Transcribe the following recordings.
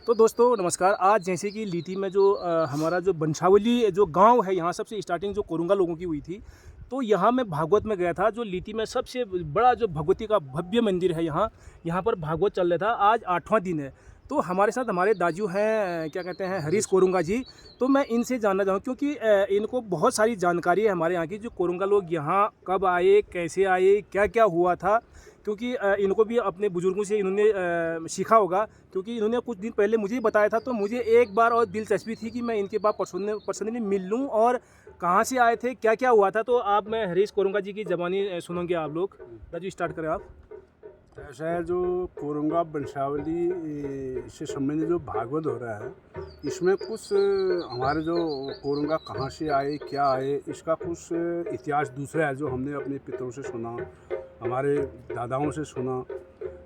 तो दोस्तों नमस्कार। आज जैसे कि लीटी में जो हमारा जो बंशावली जो गांव है, यहाँ सबसे स्टार्टिंग जो कोरुंगा लोगों की हुई थी। तो यहाँ मैं भागवत में गया था, जो लीटी में सबसे बड़ा जो भगवती का भव्य मंदिर है। यहाँ यहाँ पर भागवत चल रहा था, आज 8वां दिन है। तो हमारे साथ हमारे दाजू हैं, क्या कहते हैं, हरीश कोरुंगा जी। तो मैं इनसे जानना चाहूँ क्योंकि इनको बहुत सारी जानकारी है हमारे यहाँ की, जो कोरुंगा लोग यहाँ कब आए, कैसे आए, क्या क्या हुआ था। क्योंकि इनको भी अपने बुजुर्गों से इन्होंने सीखा होगा, क्योंकि इन्होंने कुछ दिन पहले मुझे ही बताया था। तो मुझे एक बार और दिलचस्पी थी कि मैं इनके पास पर्सनली मिल लूँ और कहाँ से आए थे, क्या क्या हुआ था। तो आप, मैं हरीश कोरुंगा जी की ज़बानी सुनेंगे आप लोग। दाजू स्टार्ट करें आप। ऐसा है, जो कोरुंगा वंशावली से संबंधित जो भागवत हो रहा है, इसमें कुछ हमारे जो कोरुंगा कहाँ से आए, क्या आए, इसका कुछ इतिहास दूसरा है जो हमने अपने पितरों से सुना, हमारे दादाओं से सुना,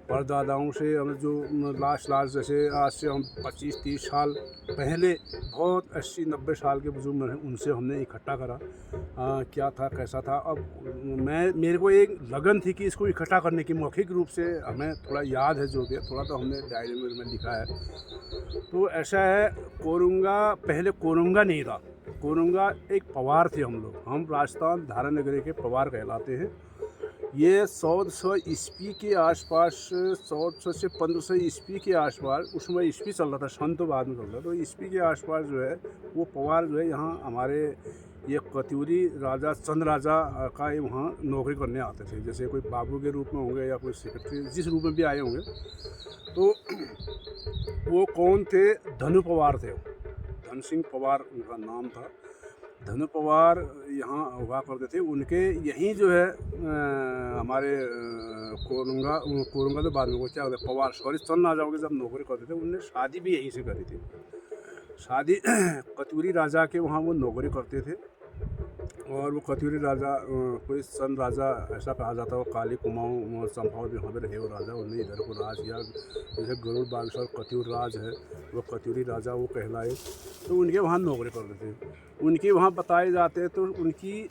परदादाओं से। हम जो लास्ट जैसे आज से हम 25-30 साल पहले, बहुत 80-90 साल के बुजुर्ग हैं, उनसे हमने इकट्ठा करा क्या था, कैसा था। अब मेरे को एक लगन थी कि इसको इकट्ठा करने की, मौखिक रूप से हमें थोड़ा याद है, जो भी है थोड़ा तो हमने डायरी में लिखा है। तो ऐसा है, कोरुंगा पहले कोरुंगा नहीं था। कोरुंगा एक पवार थे हम राजस्थान धारानगरी के पवार कहलाते हैं। ये 1400 ईस्वी के आसपास, 1400 से 1500 ईस्वी के आसपास, उसमें ईस्वी चल रहा था, सन तो बाद में चल रहा था। तो ईस्वी के आसपास जो है वो पवार जो है यहाँ हमारे ये कत्यूरी राजा चंद राजा का वहाँ नौकरी करने आते थे। जैसे कोई बाबू के रूप में होंगे या कोई सेक्रेटरी, जिस रूप में भी आए होंगे। तो वो कौन थे? धनु पवार थे, धन सिंह पवार उनका नाम था। धनु पवार यहाँ हुआ करते थे। उनके यहीं जो है हमारे कोरुंगा तो बाद में वो क्या होता है, पवार सॉरी चंद राजाओं के जब नौकरी करते थे, उनने शादी भी यहीं से करी थी। शादी कत्यूरी राजा के वहाँ वो नौकरी करते थे। और वो कत्यूरी राजा कोई चंद राजा ऐसा कहा जाता है, वो काली कुमाऊँ चंपाओं यहाँ पे रहे वो राजा, उन्होंने इधर को राज किया। जैसे गरुड़ बागेश्वर कत्यूर राज है, वो कत्यूरी राजा वो कहलाए। तो उनके वहाँ नौकरी करते थे। उनके वहाँ बताए जाते हैं, तो उनकी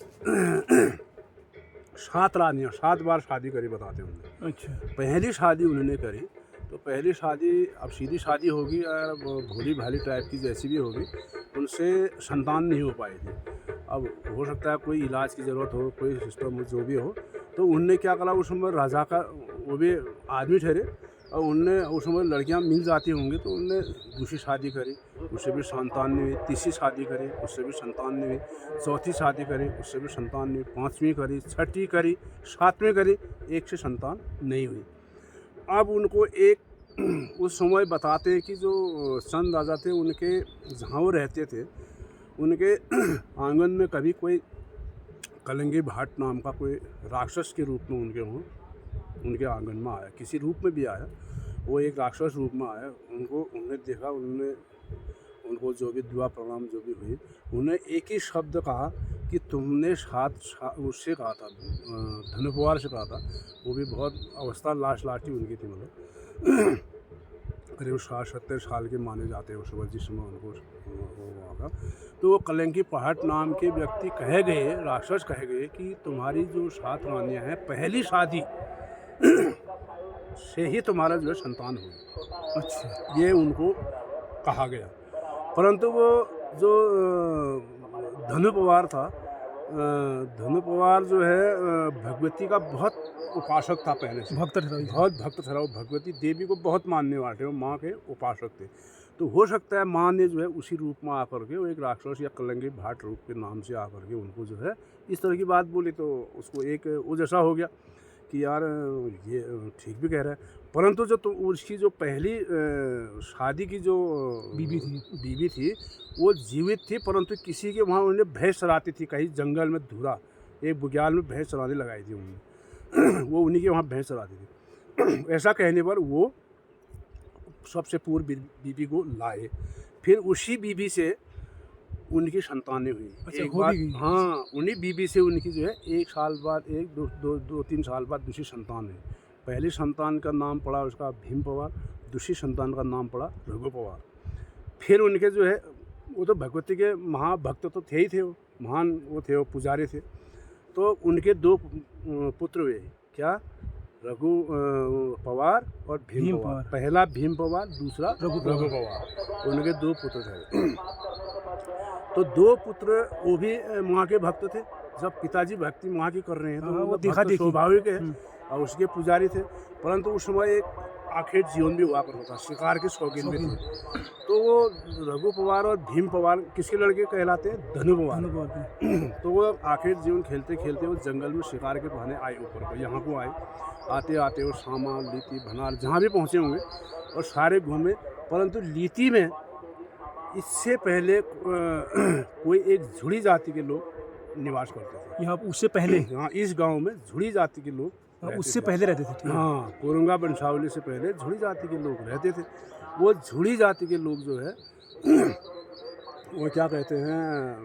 7 रानियाँ 7 बार शादी करी बताते हैं उन्होंने। अच्छा। पहली शादी उन्होंने करी, तो पहली शादी, अब सीधी शादी होगी या भोली भाली टाइप की जैसी भी होगी, उनसे संतान नहीं हो पाई थी। अब हो सकता है कोई इलाज की ज़रूरत हो, कोई सिस्टम हो, जो भी हो। तो उनने क्या करा, उस समय राजा का वो भी आदमी ठहरे, और उनने उस समय लड़कियां मिल जाती होंगी, तो उनने दूसरी शादी करी, उससे भी संतान नहीं हुई। तीसरी शादी करी, उससे भी संतान नहीं हुई। चौथी शादी करी, उससे भी संतान नहीं हुई। 5वीं करी, 6ठी करी, 7वीं करी, एक से संतान नहीं हुई। अब उनको एक उस समय बताते हैं कि जो चंद राजा थे, उनके जहाँ वो रहते थे, उनके आंगन में कभी कोई कलंगी भाट नाम का कोई राक्षस के रूप में उनके आंगन में आया, किसी रूप में भी आया। वो एक राक्षस रूप में आया। उन्होंने देखा, उनको जो भी दुआ प्रणाम जो भी हुई, उन्होंने एक ही शब्द कहा कि तुमने उससे कहा था, धनुपवार से कहा था। वो भी बहुत अवस्था लास्ट ही उनकी थी, मतलब करीब 60-70 साल के माने जाते हैं उस वक्त, जिस समय उनको वो होगा। तो वो कलंकी पहाट नाम के व्यक्ति कहे गए, राक्षस कहे गए कि तुम्हारी जो 7 रानियाँ हैं, पहली शादी से ही तुम्हारा जो है संतान हुई। अच्छा। ये उनको कहा गया। परंतु वो जो धनु पवार था, धनु पवार जो है भगवती का बहुत उपासक था पहले से, भक्त ठहराई। बहुत भक्त था। वो भगवती देवी को बहुत मानने वाले, वो माँ के उपासक थे। तो हो सकता है माँ ने जो है उसी रूप में आकर के, वो एक राक्षस या कलंगी भाट रूप के नाम से आकर के उनको जो है इस तरह की बात बोली। तो उसको एक वो जैसा हो गया कि यार ये ठीक भी कह रहा है। परंतु जो तो उसकी जो पहली शादी की जो बीबी थी, वो जीवित थी, परंतु किसी के वहाँ उन्हें भैंस चराती थी, कहीं जंगल में धुरा एक बुग्याल में भैंस चराने लगाई थी उन्होंने। वो उन्हीं के वहाँ भैंस चराती थी। ऐसा कहने पर वो सबसे पूर्व बीबी को लाए। फिर उसी बीबी से उनकी संतानें हुई। अच्छा, एक हो बार, भी गई। हाँ, उन्हीं बीबी से उनकी जो है 1 साल बाद, 2-3 साल बाद दूसरी संतान हुई। पहली संतान का नाम पड़ा उसका भीम पवार, दूसरी संतान का नाम पड़ा रघु पवार। फिर उनके जो है, वो तो भगवती के महाभक्त तो थे ही थे, वो महान वो थे, वो पुजारी थे। तो उनके 2 पुत्र हुए। क्या? रघु पवार और भीम भीम पवार। पवार। पहला भीम पवार, दूसरा रघु रघु पवार। उनके 2 पुत्र थे। तो 2 पुत्र वो भी माँ के भक्त थे। जब पिताजी भक्ति माँ की कर रहे हैं तो हाँ, वो वो देखा भक्त देखी। स्वाभाविक है और उसके पुजारी थे। परंतु उस समय एक आखेट जीवन भी हुआ करता था, शिकार के शौकीन भी थे। तो वो रघु पवार और भीम पवार किसके लड़के कहलाते हैं? धनु पवार। अनुभव है। तो वो आखिर जीवन खेलते खेलते वो जंगल में शिकार के बहाने आए ऊपर को, यहाँ को आए। आते आते वो शामा, लीती, भनार जहाँ भी पहुँचे होंगे और सारे घूमे। परंतु लीती में इससे पहले कोई एक झुड़ी जाति के लोग निवास करते थे। यहाँ उससे पहले यहाँ इस गांव में झुड़ी जाति के लोग रहते उससे थे। पहले रहते थे, ठीक है। हाँ, कोरुंगा वंशावली से पहले झुड़ी जाति के लोग रहते थे। वो झुड़ी जाति के लोग जो है वो क्या कहते हैं,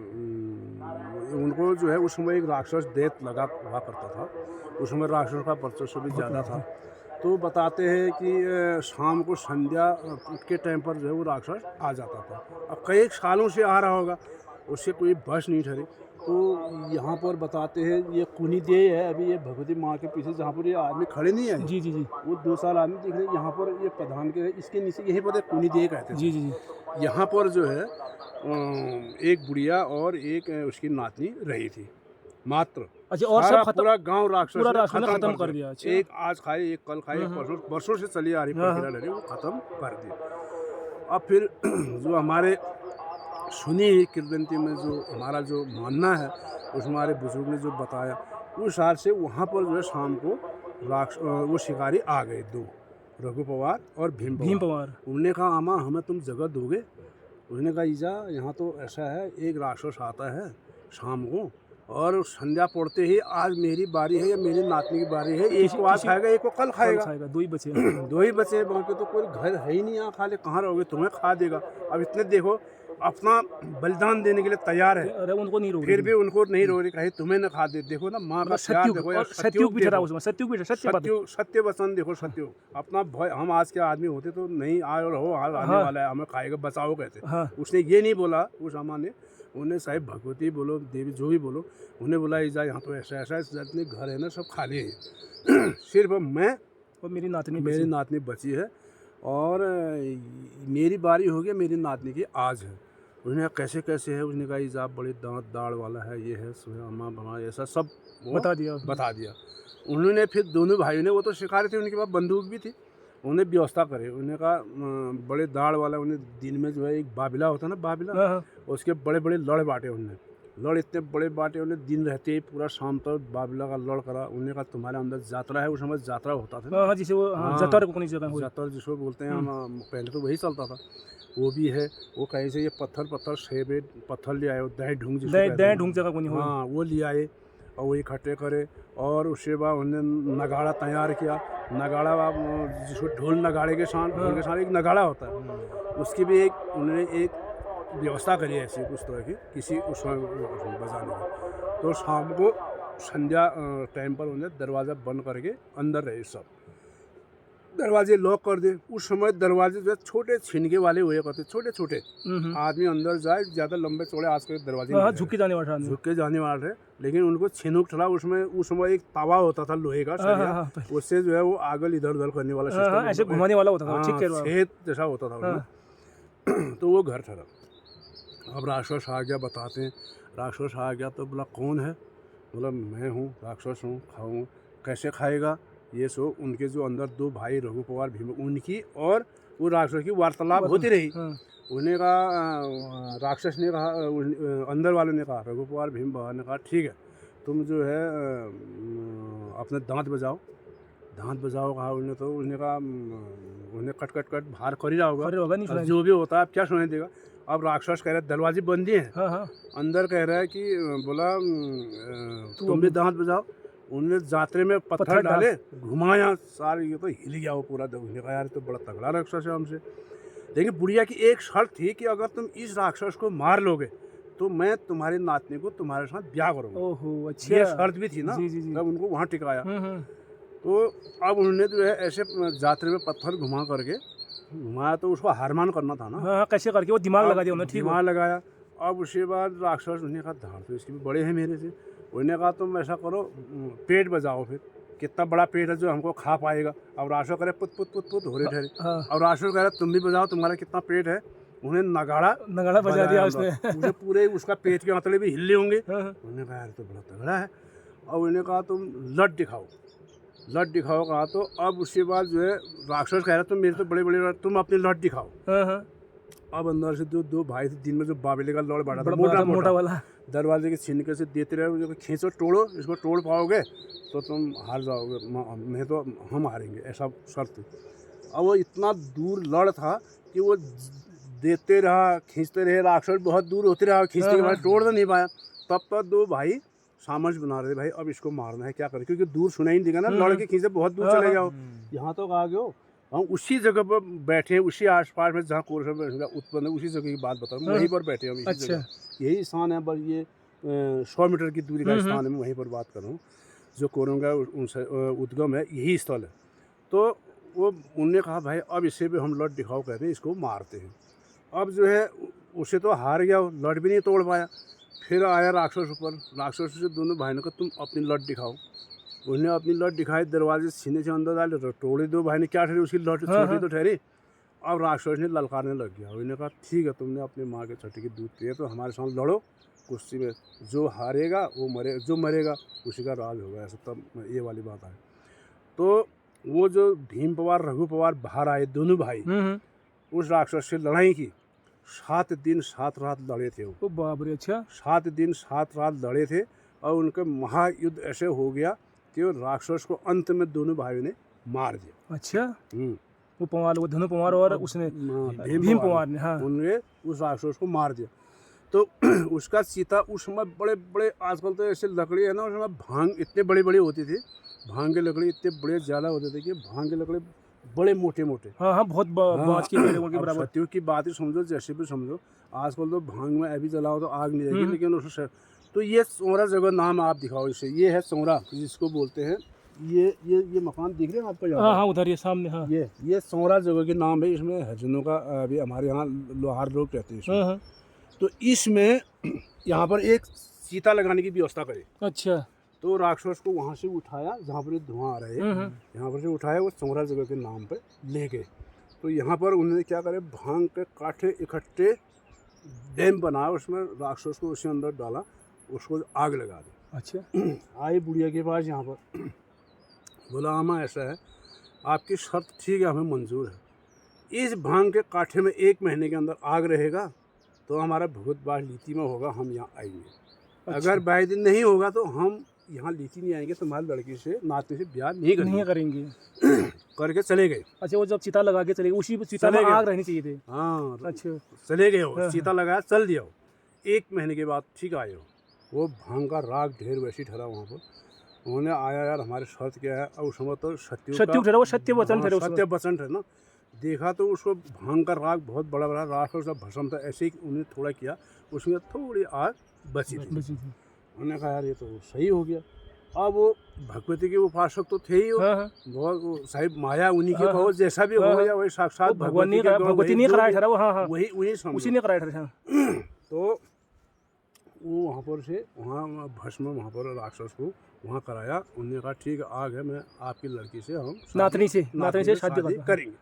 उनको जो है उस समय एक राक्षस दैत लगा हुआ करता था। उस समय राक्षस का वर्चस्व भी ज़्यादा था। तो बताते हैं कि शाम को संध्या के टाइम पर जो है वो राक्षस आ जाता था। अब कई सालों से आ रहा होगा, उससे कोई बस नहीं ठहरी। तो यहाँ पर बताते हैं ये कुनी दे है, अभी ये भगवती माँ के पीछे जहाँ पर ये आदमी खड़े नहीं है, जी जी जी वो 2 साल आदमी दिख रहे हैं। यहाँ पर ये प्रधान के इसके नीचे यहीं पर कुनी दे कहते हैं। जी जी जी। यहाँ पर जो है एक बुढ़िया और एक उसकी नातनी रही थी मात्र। अच्छा, और सारा सब खत्म, पूरा गांव राक्षस पूरा ने राक्षस ने खत्म कर दिया। अच्छा। एक आज खाए, एक कल खाए, एक वर्षों से चली आ रही प्रक्रिया लड़ी, वो खत्म कर दी। अब फिर जो हमारे सुनी हुई किंवदंती में जो हमारा जो मानना है, उस हमारे बुजुर्ग ने जो बताया, उस हिसाब से वहाँ पर जो है शाम को वो शिकारी आ गए 2, रघु पवार और भीम पवार। उन्होंने कहा आमा हमें तुम जगह दोगे? उसने कहा ईजा यहाँ तो ऐसा है, एक राक्षस आता है शाम को और संध्या पड़ते ही आज मेरी बारी है या मेरी नातनी की बारी है, एक को आज खाएगा, एक को कल खाएगा। 2 ही बचे। 2 ही बचे, बाकी तो कोई घर है ही नहीं, यहाँ खा ले कहाँ रहोगे, तुम्हें खा देगा। अब इतने देखो अपना बलिदान देने के लिए तैयार है, अरे उनको नहीं रोक फिर भी उनको नहीं रोक रही, कहीं तुम्हें न खा दे। देखो ना माँ का प्यार देखो यार, सत्युग भी ठहरा उसमें, सत्युग भी सत्य वचन देखो, सत्य अपना भय। हम आज के आदमी होते तो नहीं आए और हो हाल आने वाला है, हमें खाएगा बचाओ कहते। हाँ। उसने ये नहीं बोला, उस अम्मा ने, उन्हें साहिब भगवती बोलो, देवी जो भी बोलो, उन्हें बोला ईजा यहाँ तो ऐसा ऐसा जितने घर है ना सब खाली है, सिर्फ मैं और मेरी नातनी बची है और मेरी बारी हो गई, मेरी नातनी की आज है। उसने कैसे कैसे है, उसने कहा ईजा बड़े दांत दाढ़ वाला है, ये है अम्मा बमा, ऐसा सब बता दिया। उन्होंने फिर दोनों भाइयों ने, वो तो शिकारी थे, उनके पास बंदूक भी थी, उन्हें व्यवस्था करे। उन्होंने कहा बड़े दाढ़ वाला, उन्हें दिन में जो है एक बाबिला होता है ना, बाबिला, उसके बड़े बड़े लड़ बांटे। उन्होंने लड़ इतने बड़े बांटे, उन्हें दिन रहते ही पूरा शाम तक बाबिला का लड़ करा। उन्होंने कहा तुम्हारे अंदर यात्रा है, उस समय यात्रा होता था, जिसे वो जतर जिसको बोलते हैं, हम पहले तो वही चलता था, वो भी है। वो कहीं से ये पत्थर सेबे पत्थर ले आए, दही ढूंग जगह, हाँ वो ले आए और वो इकट्ठे करे। और उसके बाद उन्होंने नगाड़ा तैयार किया। नगाड़ा जिसको ढोल नगाड़े के साथ एक नगाड़ा होता है, उसकी भी उन्होंने एक व्यवस्था करी ऐसी उस तरह की, किसी उसमें बजाने की। तो शाम को संध्या टाइम पर उन्हें दरवाज़ा बंद करके अंदर रहे, सब दरवाजे लॉक कर दे। उस समय दरवाजे जो है छोटे छिनके वाले हुए करते, छोटे छोटे, आदमी अंदर जाए, ज़्यादा लंबे चौड़े आज के दरवाजे झुक के जाने वाले, लेकिन उनको छिनुक चला। उसमें उस समय एक तवा होता था लोहे का, उससे जो है वो आगल इधर उधर करने वाला सिस्टम, ऐसे घुमाने वाला होता था, छेद जैसा होता था उसमें। तो वो घर ठहरा। अब राक्षस आ गया, बताते हैं राक्षस आ गया तो बोला कौन है? बोला मैं हूँ, राक्षस हूँ, खाऊँ। कैसे खाएगा? ये सो उनके जो अंदर 2 भाई रघु पवार भीम, उनकी और वो राक्षस की वार्तालाप होती रही। उन्हें कहा, राक्षस ने कहा, अंदर वाले ने कहा, रघु पवार भीम बाबा ने कहा ठीक है, तुम जो है अपने दांत बजाओ। कहा उन्हें, तो उसने कहा उन्हें कट बाहर कर ही रहा होगा, जो भी होता है अब क्या सुनाई देगा। अब राक्षस कह रहा है दरवाजे बंद ही है, अंदर कह रहा है कि बोला तुम भी दांत बजाओ। उन्होंने जात्रे में पत्थर डाले, घुमाया, सारे ये तो हिल गया वो पूरा। उसने कहा यार तो बड़ा तगड़ा राक्षस है हमसे। लेकिन बुढ़िया की एक शर्त थी कि अगर तुम इस राक्षस को मार लोगे तो मैं तुम्हारी नातनी को तुम्हारे साथ ब्याह करूँगा। ओहो, अच्छा, ये शर्त भी थी ना, तब उनको वहाँ टिकाया। तो अब उन्होंने जो है ऐसे जात्रे में पत्थर घुमाया, तो उसको हारमान करना था ना, कैसे करके वो दिमाग लगा दिया उन्होंने, ठीक दिमाग लगाया। अब उसके बाद राक्षस, उन्होंने कहा धार तो इसकी भी बड़े हैं मेरे से। उन्होंने कहा तुम ऐसा करो, पेट बजाओ। फिर कितना बड़ा पेट है जो हमको खा पाएगा। अब राशो करे पुत पुत पुत पुत हो रहे ठहरे। हाँ अब राशो कह रहा तुम भी बजाओ, तुम्हारा कितना पेट है। उन्हें नगाड़ा नगाड़ा बजा दिया उसने। मुझे पूरे उसका पेट के आंतड़े भी हिले होंगे। हाँ, हाँ। उन्होंने कहा यार तो बड़ा तगड़ा है। और उन्होंने कहा तुम लट दिखाओ, लट दिखाओ। कहा तो अब उसके बाद जो है राक्षस कह रहा तुम मेरे तो बड़े बड़े, तुम अपनी लट दिखाओ। हाँ, हाँ। अब अंदर से दो भाई थे, दिन में जो बाबेले का लड़ बाड़ा था, बड़ा मोटा मोटा वाला। दरवाजे के छिनके से देते रहे, मुझे खींचो तोड़ो, इसको तोड़ पाओगे तो तुम हार जाओगे, नहीं तो हम हारेंगे, ऐसा शर्त। अब वो इतना दूर लड़ था कि वो देते रहा, खींचते रहे, राक्षस बहुत दूर होते रहा, खींचने के बाद तोड़ तो नहीं पाया। तब तक दो भाई सामंज बना रहे, भाई अब इसको मारना है, क्या करें, क्योंकि दूर सुनाई नहीं देगा ना, लड़ के खींचे बहुत दूर चले जाओ। यहाँ तो आ गए हो, हम उसी जगह पर बैठे, उसी आसपास में जहाँ कोरसा उत्पन्न है, उसी जगह की बात बता रहा हूँ, वहीं पर बैठे हम इसी जगह। यही स्थान है, बस ये 100 मीटर की दूरी का स्थान है, मैं वहीं पर बात कर रहा हूँ। जो कोरंगा उनसे उद्गम है, यही स्थल है। तो वो उनने कहा भाई अब इससे भी हम लट दिखाओ, कहते हैं इसको मारते हैं। अब जो है उसे तो हार गया, लट भी नहीं तोड़ पाया। फिर आया राक्षस ऊपर, राक्षस से दोनों भाइयों को तुम अपनी लट दिखाओ। उसने अपनी लट दिखाई, दरवाजे सीने से अंदर डाले तो तोड़े। दो भाई ने क्या ठहरी, उसकी लट छोटी तो ठहरी। अब राक्षस ने ललकारने लग गया। उन्होंने कहा ठीक है, तुमने अपनी माँ के छठी की दूध पिए तो हमारे साथ लड़ो कुश्ती में, जो हारेगा वो मरे, जो मरेगा उसी का राज होगा। ऐसा तब ये वाली बात है। तो वो जो भीम पवार रघु पवार बाहर आए, दोनों भाई उस राक्षस से लड़ाई की। 7 दिन 7 रात लड़े थे वो। बाप रे, अच्छा। 7 दिन 7 रात लड़े थे और उनका महायुद्ध ऐसे हो गया कि वो राक्षस को अंत में दोनों भाइयों ने मार दिया। अच्छा, वो पवार, वो धनु पवार और उसने भीम पवार ने, हाँ, उन्होंने उस राक्षस को मार दिया। तो उसका सीता उस समय बड़े बड़े, आजकल तो ऐसे लकड़ी है ना, उस समय भांग इतने बड़े बड़े होती थी, भांग के लकड़ी इतने बड़े ज़्यादा होते थे कि भांग के लकड़ी बड़े मोटे मोटे। हाँ हाँ, बहुत बाँच के पेड़ों के बराबर। सत्यों की बात ही समझो, जैसे भी समझो। आजकल तो भांग में अभी जलाओ तो आग नहीं रहेगी, लेकिन उससे तो ये सोरा जगह नाम आप दिखाओ इसे, ये है सोरा जिसको बोलते हैं। ये मकान दिख रहे हैं आपको? हाँ हाँ, उधर ये सामने, हाँ। ये सोरा जगह के नाम है। इसमें हरिजनों का अभी हमारे यहाँ लोहार लोग रहते हैं इसमें। हाँ। तो इसमें यहाँ पर एक सीता लगाने की व्यवस्था करे। अच्छा। तो राक्षस को वहाँ से उठाया, जहाँ पर धुआं आ रहा है, यहाँ पर से उठाया, वो सोरा जगह के नाम पर ले गए। तो यहाँ पर उन्होंने क्या करे, भांग के काठे इकट्ठे डैम बनाया, उसमें राक्षस को उसके अंदर डाला, उसको आग लगा दी। अच्छा। आई बुढ़िया के पास यहाँ पर, बोला आमा ऐसा है, आपकी शर्त ठीक है, हमें मंजूर है। इस भांग के काठे में 1 महीने के अंदर आग रहेगा तो हमारा भूत बाढ़ लीती में होगा, हम यहाँ आएंगे। अच्छा। अगर 22 दिन नहीं होगा तो हम यहाँ लीची नहीं आएंगे, तुम्हारी लड़की से नाते से ब्याह नहीं करेंगे। करके चले गए। अच्छा, वो जब चिता लगा के चले गए, उसी चिता में आग रहनी चाहिए थी। हाँ, अच्छा, चले गए हो, चिता लगाया, चल दिया हो। 1 महीने के बाद ठीक आए हो, वो भांग का राग ढेर वैसी ठहरा वहाँ पर। उन्होंने आया यार हमारे शर्त क्या है, और उस समय तो सत्य ठहरा, वो सत्य वचन ठहरा, सत्य वचन है ना। देखा तो उसको भांग का राग बहुत बड़ा बड़ा राग, उसका भस्म था। ऐसे ही उन्होंने थोड़ा किया, उसमें थोड़ी आग बची थी। उन्होंने कहा यार ये तो सही हो गया। अब वो भगवती के उपासक तो थे ही, बहुत साहिब माया उन्हीं के कहो, जैसा भी हो या वही साक्षात भगवती ने कराया था, वही उसी ने कराया था। तो वो वहाँ पर से वहाँ भस्म वहाँ पर राक्षस को वहाँ कराया। उन्होंने कहा ठीक है, आग है, मैं आपकी लड़की से हम नातनी से शादी करेंगे।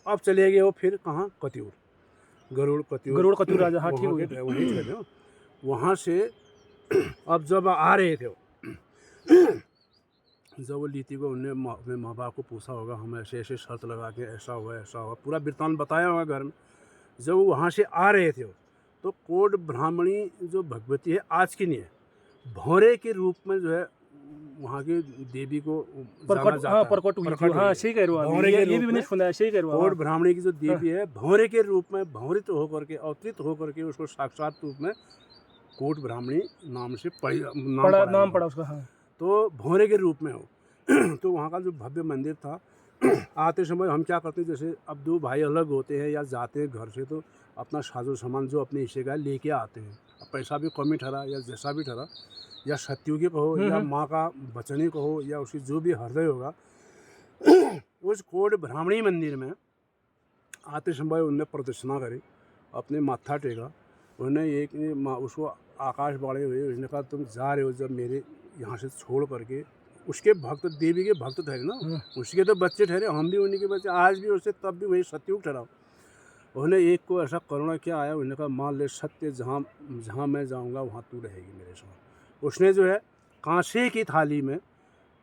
अब चले गए वो फिर कहाँ, कत्यूर, गरुड़ कत्यूर राजा, हाँ ठीक है, वहीं चले। वहाँ से अब जब आ रहे थे, जब वो लीती को उन्होंने अपने माँ बाप को पूछा होगा, हम ऐसे ऐसे शर्त लगा के ऐसा हुआ, पूरा वृत्तांत बताया होगा घर में। जब वो वहाँ से आ रहे थे तो कोट ब्राह्मणी जो भगवती है, आज की नहीं है, भौरे के रूप में जो है वहाँ की देवी को प्रकट कोट ब्राह्मणी की जो देवी है, भौरे के रूप में भौरित होकर के, अवतरित होकर के उसको साक्षात रूप में कोट ब्राह्मणी नाम से नाम पड़ा उसका। हाँ। तो भौरे के रूप में हो। तो वहाँ का जो भव्य मंदिर था, आते समय हम क्या करते हैं, जैसे अब 2 भाई अलग होते हैं या जाते हैं घर से, तो अपना साजो सामान जो अपने हिस्से का लेके आते हैं। अब पैसा भी कमी ठहरा या जैसा भी ठहरा, या सत्युगी कहो या माँ का वचनी कहो या उसकी जो भी हृदय होगा, उस कोट ब्राह्मणी मंदिर में आते समय उनने प्रदक्षिणा करी, अपने माथा टेका। उन्होंने एक उसको आकाश बाढ़े हुए, उसने कहा तुम जा रहे हो जब मेरे यहाँ से छोड़ करके उसके भक्त देवी के भक्त ठहरे ना, हाँ। उसके तो बच्चे ठहरे, हम भी उन्हीं के बच्चे, आज भी उससे तब भी वही सतयुग ठहरा। उन्हें एक को ऐसा करुणा क्या आया, उन्होंने कहा मान ले सत्य, जहाँ जहाँ मैं जाऊँगा वहाँ तू रहेगी मेरे साथ। उसने जो है कांसे की थाली में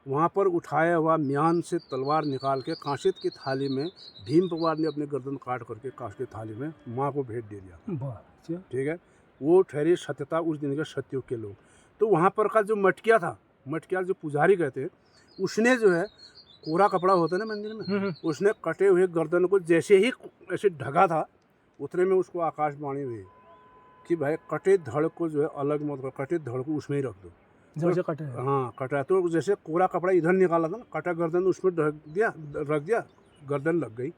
वहाँ पर उठाया हुआ म्यान से तलवार निकाल के कांसे की थाली में भीम पवार ने अपने गर्दन काट करके कांसे की थाली में माँ को भेंट दे दिया। वाह, अच्छा। ठीक है, वो ठहरे सत्यता उस दिन के सतयुग के लोग। तो वहाँ पर का जो मटकिया था, मटकिया जो पुजारी कहते हैं, उसने जो है कोरा कपड़ा होता है ना मंदिर में, उसने कटे हुए गर्दन को जैसे ही ऐसे ढका था, उतने में उसको आकाशवाणी हुई कि भाई कटे धड़ को जो है अलग मत करो, कटे धड़ को उसमें ही रख दो। जैसे कटे हैं। हाँ, कटा तो जैसे कोरा कपड़ा इधर निकाला था ना, कटा गर्दन उसमें रख दिया, गर्दन लग गई।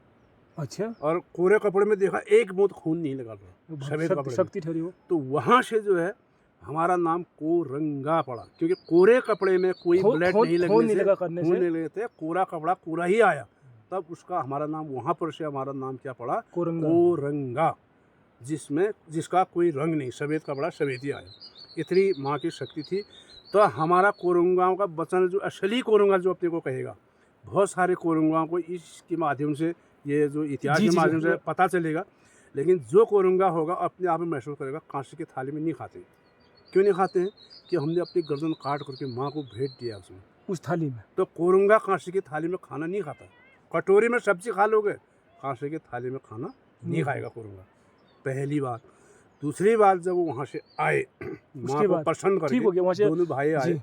अच्छा, और कोरे कपड़े में देखा एक बूंद खून नहीं लगा था, सफेद कपड़े में। शक्ति ठहरी हो। तो वहाँ से जो है हमारा नाम कोरंगा पड़ा, क्योंकि कोरे कपड़े में कोई ब्लड नहीं लगने से, खून नहीं लगते, कोरा कपड़ा कोरा ही आया, तब उसका हमारा नाम वहाँ पर से हमारा नाम क्या पड़ा, कोरंगा, जिसका कोई रंग नहीं, सफ़ेद कपड़ा सफ़ेद ही आया। इतनी माँ की शक्ति थी। तो हमारा कोरंगाओं का वचन जो असली कोरंगा जो अपने को कहेगा, बहुत सारे कोरंगाओं को इसके माध्यम से, ये जो इतिहास के माध्यम से पता चलेगा, लेकिन जो कोरंगा होगा अपने आप में महसूस करेगा कांसे की थाली में नहीं खाते। क्यों नहीं खाते हैं कि हमने अपनी गर्दन काट करके माँ को भेंट दिया उसमें, उस थाली में। तो कोरंगा कांसे की थाली में खाना नहीं खाता। कटोरी में सब्जी खा लोगे, कांसे की थाली में खाना नहीं खाएगा कोरंगा, पहली बात। दूसरी बात, जब वो वहाँ से आए माँ को प्रसन्न करके, दोनों भाई आए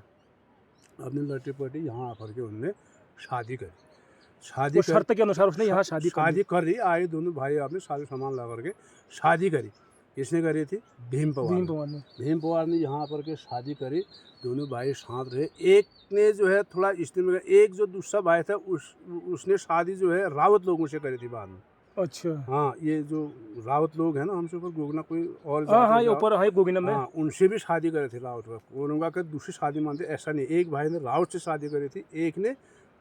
अपने लड़के पटे यहाँ आकर के उन्होंने शादी करी। शादी शर्त के अनुसार उसने यहाँ शादी कर दी। आए दोनों भाई, आपने सारे सामान ला करके शादी करी। किसने करी थी? भीम पवार ने यहाँ पर के शादी करी। दोनों भाई साथ रहे। एक ने जो है थोड़ा स्त्री में, एक जो दूसरा भाई था उसने शादी जो है रावत लोगों से करी थी बाद में। अच्छा, हाँ, ये जो रावत लोग हैं ना, हमसे ऊपर गोगना कोई और, हाँ, ये ऊपर है गोगना में, हाँ, उनसे भी शादी करी थी रावत का। कोरंगा के दूसरी शादी मानते ऐसा नहीं। एक भाई ने रावत से शादी करी थी, एक ने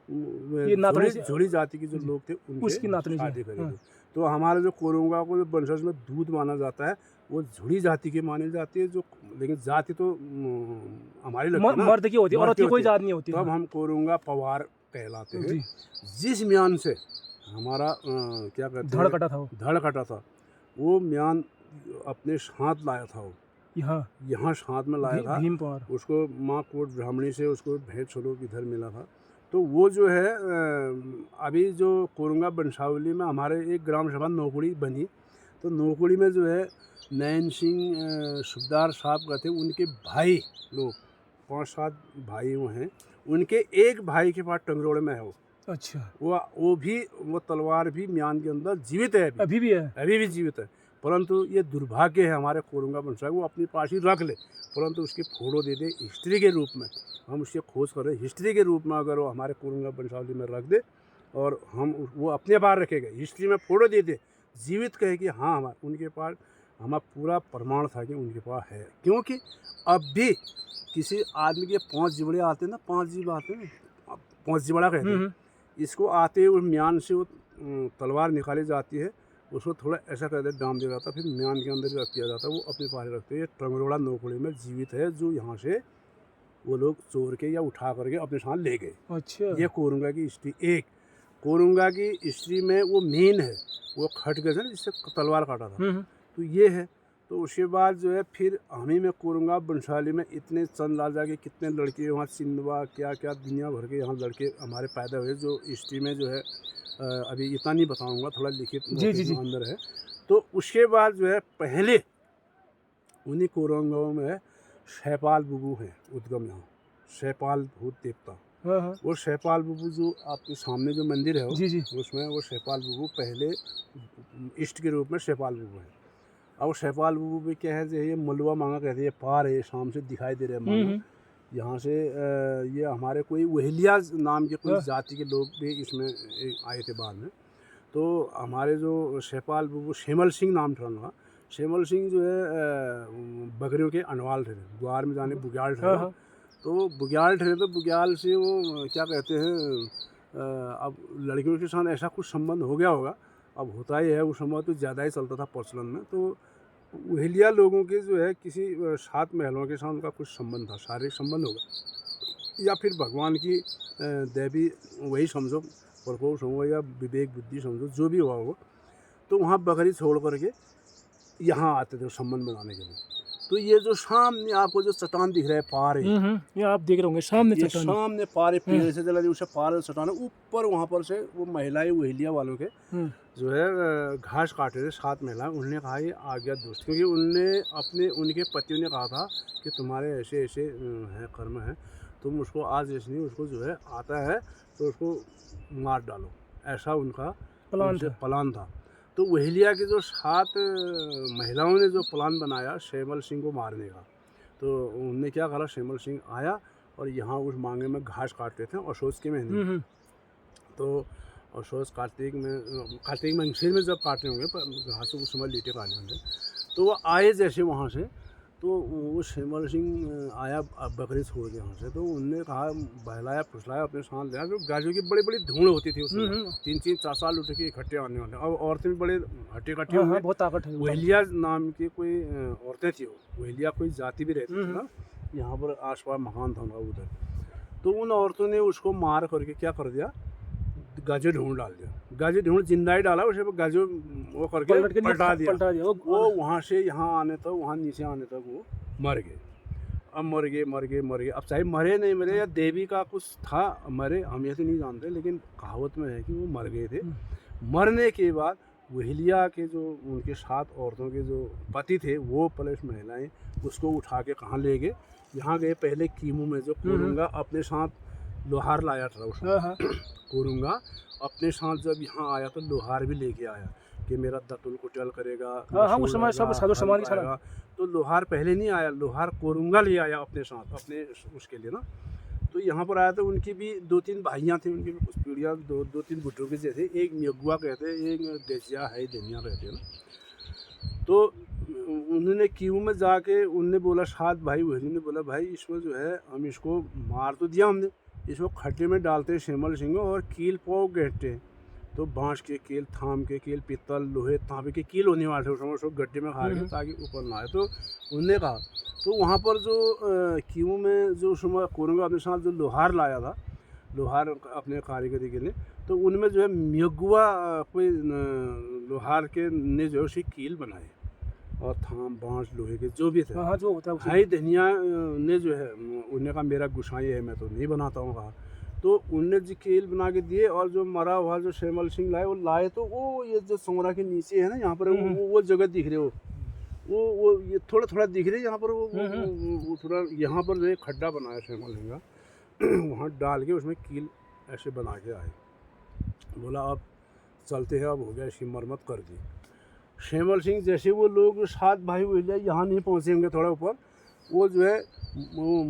झोड़ी जाति के जो लोग थे उनकी शादी करी थी। तो हमारे जो कोरंगा को जो वंशज में दूध माना जाता है, वो झुड़ी जाति की मानी जाती है, जो लेकिन जाति तो हमारी लगती है ना, मर्द की होती है, औरत की कोई जात नहीं होती। तब हम कोरंगा पवार कहलाते हैं। जिस म्यान से हमारा क्या कहते हैं, धड़ कटा था, वो म्यान अपने साथ लाया था, वो यहाँ साथ में लाया था भीम पवार। उसको माँ कोट ब्राह्मणी से उसको भेंट स्वरूप इधर मिला था। तो वो जो है अभी जो कोरंगा वंशावली में हमारे एक ग्राम सभा नौकुड़ी बनी, तो नौकुड़ी में जो है नैन सिंह सुबदार साहब कहते हैं, उनके भाई लोग 5-7 भाई वो हैं, उनके एक भाई के पास टंगरोड़े में है वो। अच्छा, वो तलवार भी म्यान के अंदर जीवित है, अभी भी जीवित है। परंतु ये दुर्भाग्य है हमारे कोरंगा वंशज, वो अपनी पास ही रख ले, परंतु उसकी फोटो दे दे हिस्ट्री के रूप में। हम उसकी खोज कर रहे हैं हिस्ट्री के रूप में, अगर वो हमारे कोरंगा वंशावली में रख दे और हम वो अपने पास रखेगा, हिस्ट्री में फोटो दे दे, जीवित कहे कि हाँ हमारे उनके पास हमारा पूरा प्रमाण था कि उनके पास है। क्योंकि अब भी किसी आदमी के 5 जिबड़े आते हैं ना, 5 जीव आते हैं, 5 जिबड़ा कहते हैं इसको। आते हुए म्यान से वो तलवार निकाली जाती है, उसको थोड़ा ऐसा कर दे, डाम दिया जाता है, फिर म्यान के अंदर रख दिया जाता है, वो अपने पास रखते हैं। ये टंगरोड़ा नौकुड़ी में जीवित है, जो यहाँ से वो लोग चोर के या उठा करके अपने साथ ले गए। अच्छा, ये कोरंगा की हिस्ट्री। एक कोरंगा की हिस्ट्री में वो मेन है, वो खट गए थे ना जिससे तलवार काटा था, तो ये है। तो उसके बाद जो है फिर हमी में कोरंगा वंशावली में इतने चंद राजा के कितने लड़के वहाँ चिंदवा क्या क्या दुनिया भर के यहाँ लड़के हमारे पैदा हुए, जो हिस्ट्री में जो है अभी इतना नहीं बताऊंगा, थोड़ा लिखित अंदर है। तो उसके बाद जो है पहले उन्हीं कोरंगाओं में शैपाल बुबू है उद्गम, यहाँ शैपाल भूत देवता। वो शैपाल बुबू जो आपके सामने जो मंदिर है उसमें वो शैपाल बुबू पहले इष्ट के रूप में शैपाल बुबू है। अब शैपाल बुबू भी क्या है, जो ये मलवा मांगा कहते हैं, पार है शाम से दिखाई दे रहे हैं यहाँ से। ये हमारे कोई वहलिया नाम के कोई जाति के लोग भी इसमें आए थे बाद में। तो हमारे जो शैपाल बुबू शेमल सिंह नाम था उनका। शेमल सिंह जो है बकरियों के अनवाल थे, द्वार में जाने बुग्याल थे। तो बुग्याल थे, तो बुग्याल से वो क्या कहते हैं, अब लड़कियों के साथ ऐसा कुछ संबंध हो गया होगा, अब होता ही है, उस समय तो ज़्यादा ही चलता था प्रचलन में। तो वहलिया लोगों के जो है किसी 7 महिलाओं के साथ उनका कुछ संबंध था, शारीरिक संबंध होगा। या फिर भगवान की देवी वही समझो, प्रकोप समझो या विवेक बुद्धि समझो, जो भी हुआ वो, तो वहाँ बकरी छोड़ करके यहाँ आते थे संबंध बनाने के लिए। तो ये जो सामने आपको जो चट्टान दिख रहा है पार है, ये आप देख रहे होंगे सामने ये चट्टान। सामने पारे पेड़ से चला उसे पार चट्टान ऊपर, वहाँ पर से वो महिलाएं वहेलिया वालों के जो है घास काटे थे 7 महिला। उन्होंने कहा ये आज्ञा दोस्त, क्योंकि उनके पतियों ने कहा था कि तुम्हारे ऐसे ऐसे हैं कर्म है, तुम उसको आज ऐसे नहीं, उसको जो है आता है तो उसको मार डालो, ऐसा उनका प्लान था। तो वहेलिया की जो 7 महिलाओं ने जो प्लान बनाया शैमल सिंह को मारने का, तो उनने क्या करा, शैमल सिंह आया और यहाँ उस मांगे में घास काटते थे असोज के महीने में। तो असोज कार्तिक मंगशीर में जब काटे होंगे घास उस समय लीटे काटे होंगे, तो वो आए जैसे वहाँ से, तो वो शैमल सिंह आया बकरी छोड़ के वहाँ से, तो उनने कहा बहलाया फुसलाया अपने साथ लिया, जो गाजों की बड़ी बड़ी धूड़ होती थी उसमें, 3-3 4 उठ के इकट्ठे आने वाले, और औरतें भी बड़े हट्टे कट्टे हुए, बहुत ताकत है। वहेलिया नाम की कोई औरतें थी, वहेलिया कोई जाति भी रहती थी ना, यहाँ पर आसपास मकान था उनका उधर। तो उन औरतों ने उसको मार करके क्या कर दिया, गाजर ढूंढ डाल दिया, गाजर ढूंढ जिंदा ही डाला उसे, गाजर वो करके पलटा दिया। वो वहाँ से यहाँ आने तक, वहाँ नीचे आने तक वो मर गए। अब मर गए। अब चाहे मरे नहीं मरे या देवी का कुछ था मरे, हम ये तो नहीं जानते, लेकिन कहावत में है कि वो मर गए थे। मरने के बाद वहेलिया के जो उनके 7 औरतों के जो पति थे वो प्लस महिलाएं उसको उठा के कहाँ ले गए, यहाँ गए पहले कीमू में, जो कोरुंगा अपने साथ लोहार लाया था उसने। कोरुंगा अपने साथ जब यहाँ आया तो लोहार भी लेके आया कि मेरा दतुल कुचल करेगा, उस समय सब साधु समाज की आएगा। तो लोहार पहले नहीं आया, लोहार कोरुंगा ले आया अपने साथ, अपने उसके लिए ना। तो यहाँ पर आया तो उनकी भी 2-3 भाइयाँ थी, उनकी भी कुछ पीढ़ियाँ 2-3 गुटों के जैसे, एक मेघुआ कहते, एक देसिया है देनिया कहते हैं ना। तो उन्होंने क्यों में जाके उनने बोला 7 भाई वही ने बोला भाई इसमें जो है हम इसको मार तो दिया हमने, इसको खड्डे में डालते शैमल सिंह और कील पाव गहते, तो बांस के कील, थाम के कील, पीतल लोहे तांबे के कील होने वाले थे उसको गड्ढे में खा के ताकि ऊपर ना आए। तो उनने कहा, तो वहाँ पर जो क्यों में जो समय कोरुंगा अपने साथ जो लोहार लाया था, लोहार अपने कारीगरी के लिए, तो उनमें जो है मेघुआ कोई लोहार के ने जो है उसी कील बनाए और थाम बांस लोहे के जो भी थे। जो होता है भाई धनिया ने जो है उन्हें कहा मेरा गुस्साई है, मैं तो नहीं बनाता हूँ कहा। तो उनने जी कील बना के दिए, और जो मरा हुआ जो शैमल सिंह लाए वो लाए, तो वो ये जो सोमरा के नीचे है ना यहाँ पर वो जगह दिख रही, वो ये थोड़ा दिख रही है यहाँ पर, वो थोड़ा यहाँ पर जो खड्डा बनाया शैमल सिंह का, वहाँ डाल के उसमें कील ऐसे बना के आए। बोला अब चलते हैं, अब हो गया, इसकी मरम्मत कर दी। शैमल सिंह जैसे वो लोग 7 भाई वहेलिया यहाँ नहीं पहुँचेंगे थोड़ा ऊपर, वो जो है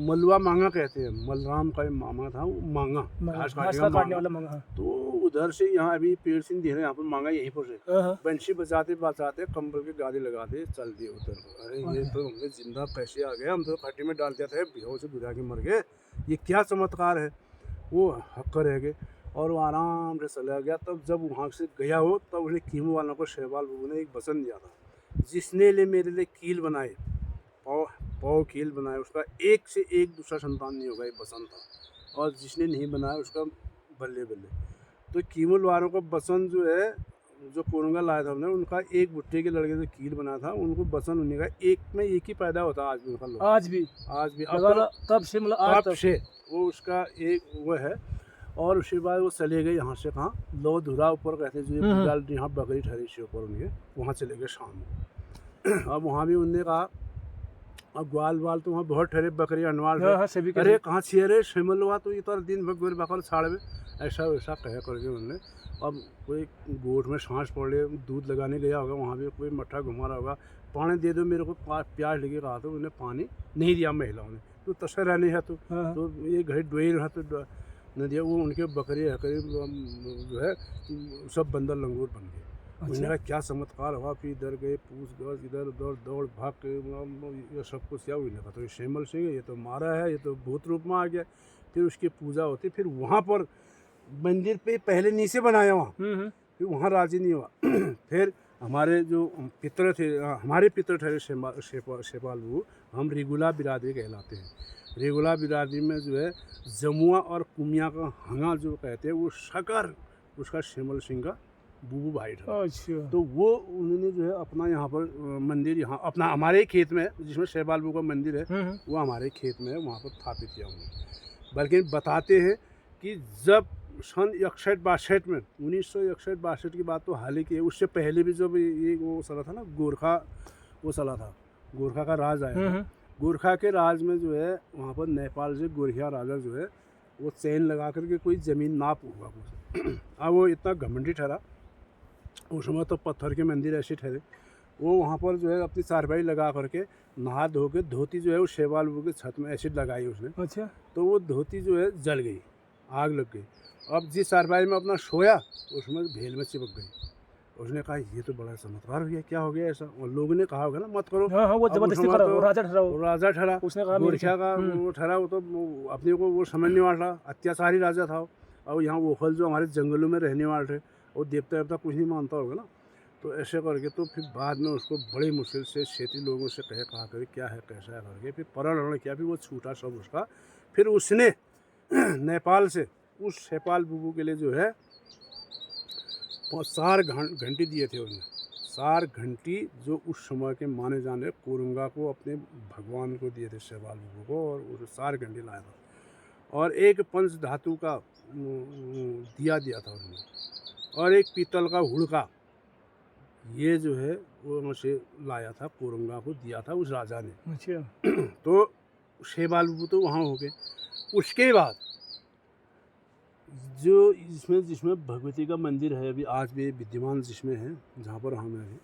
मलवा मांगा कहते हैं, मलराम का मामा था वो, मांगा घास काटने वाला मांगा। तो उधर से यहाँ अभी पेड़ सिंह दे रहे हैं, यहाँ पर मांगा यहीं पर से बंशी बजाते कंबल के गाड़ी लगाते चल दिए उधर। अरे ये तो हमने जिंदा कैसे आ गए, हम तो खड्डे में डाल दिया था, बेहोश से बुझा के मर गए, ये क्या चमत्कार है। वो हक्का रह गए और वो आराम से चला गया। तब जब वहाँ से गया हो तब उसने कीमू वालों को शहबाल बाबू ने एक वचन दिया था, जिसने मेरे लिए कील बनाए, पाव कील बनाए, उसका एक से एक दूसरा संतान नहीं होगा, ये वचन था। और जिसने नहीं बनाया उसका बल्ले बल्ले। तो कीमू वालों का वचन जो है, जो कोरुंगा लाया था हमने, उनका एक भुट्टे के लड़के से कील बना था, उनको वचन होने का एक में एक ही पैदा होता है आज भी उनका लोग, आज भी तब से मतलब आज से वो उसका एक वो है। और उसके बाद वो चले गए यहाँ से, कहाँ लो धुरा ऊपर कहते जो यहाँ बकरी ठहरी से ऊपर उनके, वहाँ चले गए शाम में। अब वहाँ भी उनने कहा अब ग्वाल वाल तो वहाँ बहुत ठहरे, बकरी अनवाल, अरे कहाँ छे शैमल हुआ तो ये तो दिन भर गोर बकल छाड़ में, ऐसा वैसा कह करके उनने। अब कोई गोठ में सांस पड़ ले, दूध लगाने गया होगा, वहाँ भी कोई मट्ठा घुमा रहा होगा, पानी दे दो मेरे को, प्याज लेके कहा तो उन्हें पानी नहीं दिया महिलाओं ने। तो तस्वीर रहने है तो ये घड़ी डोई रहा तो न दिया, वो उनके बकरी जो है सब बंदर लंगूर बन गए। उन्होंने कहा क्या चमत्कार हुआ, फिर इधर गए पूछ गए, इधर उधर दौड़ भाग के ये सब कुछ क्या हुई। लगा तो ये शैमल सिंह ये तो मारा है, ये तो भूत रूप में आ गया। फिर उसकी पूजा होती, फिर वहाँ पर मंदिर पे पहले नीचे बनाया वहाँ, फिर वहाँ राजी नहीं हुआ। फिर हमारे जो पितर थे, हमारे पितर ठहरे शेपाल बाबू, हम रेगुला बिरादरी कहलाते हैं। रेगुला बिरादरी में जो है जमुआ और कुमिया का हंगा जो कहते हैं वो शकर उसका शिमल सिंह का बूबू भाई था। अच्छा। तो वो उन्होंने जो है अपना यहाँ पर मंदिर यहाँ अपना हमारे खेत में जिसमें शेपाल बाबू का मंदिर है वो हमारे खेत में है, वहाँ पर स्थापित किया उन्होंने। बल्कि बताते हैं कि जब सन 61-62 में 1961-62 की बात तो हाल ही की है, उससे पहले भी जब ये वो चला था ना गोरखा, वो चला था, गोरखा का राज आया था। गोरखा के राज में जो है वहाँ पर नेपाल से गोरखिया राजा जो है वो चैन लगा करके कोई ज़मीन नाप हुआ कुछ। अब वो इतना घमंडी ठहरा, उस समय तो पत्थर के मंदिर ऐसे ठहरे, वो वहाँ पर जो है अपनी चारपाई लगा करके नहा धो के धोती जो है वो शेवाल बाबू के छत में एसिड लगाई उसने। अच्छा। तो वो धोती जो है जल गई, आग लग गई। अब जिस चारपाई में अपना सोया उसमें भेल में चिपक गई। उसने कहा ये तो बड़ा चमत्कार हो गया, क्या हो गया ऐसा। और लोगों ने कहा होगा ना मत करो। हाँ हाँ, वो अब जबरदस्ती उस करा, समय वो तो राजा ठहरा, वो राजा ठहरा, उसने कहा गोरखिया का वो ठहरा, वो तो अपने को वो समझने वाला था, अत्याचारी राजा था। और यहाँ वो फल जो हमारे जंगलों में रहने वाले थे, वो देवता देवता कुछ नहीं मानता होगा ना। तो ऐसे करके तो फिर बाद में उसको बड़ी मुश्किल से क्षेत्रीय लोगों से कहा करे क्या है कैसा है करके फिर परारण किया, फिर वो छूटा सब उसका। फिर उसने नेपाल से उस शेपाल बुबू के लिए जो है 4 घंटी दिए थे उसने। 4 घंटी जो उस समय के माने जाने कोरुंगा को अपने भगवान को दिए थे शेपाल बुबू को, और उसे 4 घंटी लाया था। और एक पंच धातु का दिया दिया था उसने, और एक पीतल का हुड़का, ये जो है वो मुझे लाया था, कोरुंगा को दिया था उस राजा ने। अच्छा। तो शेपाल बाबू तो वहाँ हो गए। उसके बाद जो जिसमें भगवती का मंदिर है अभी आज भी विद्यमान जिसमें है, जहाँ पर हम हैं,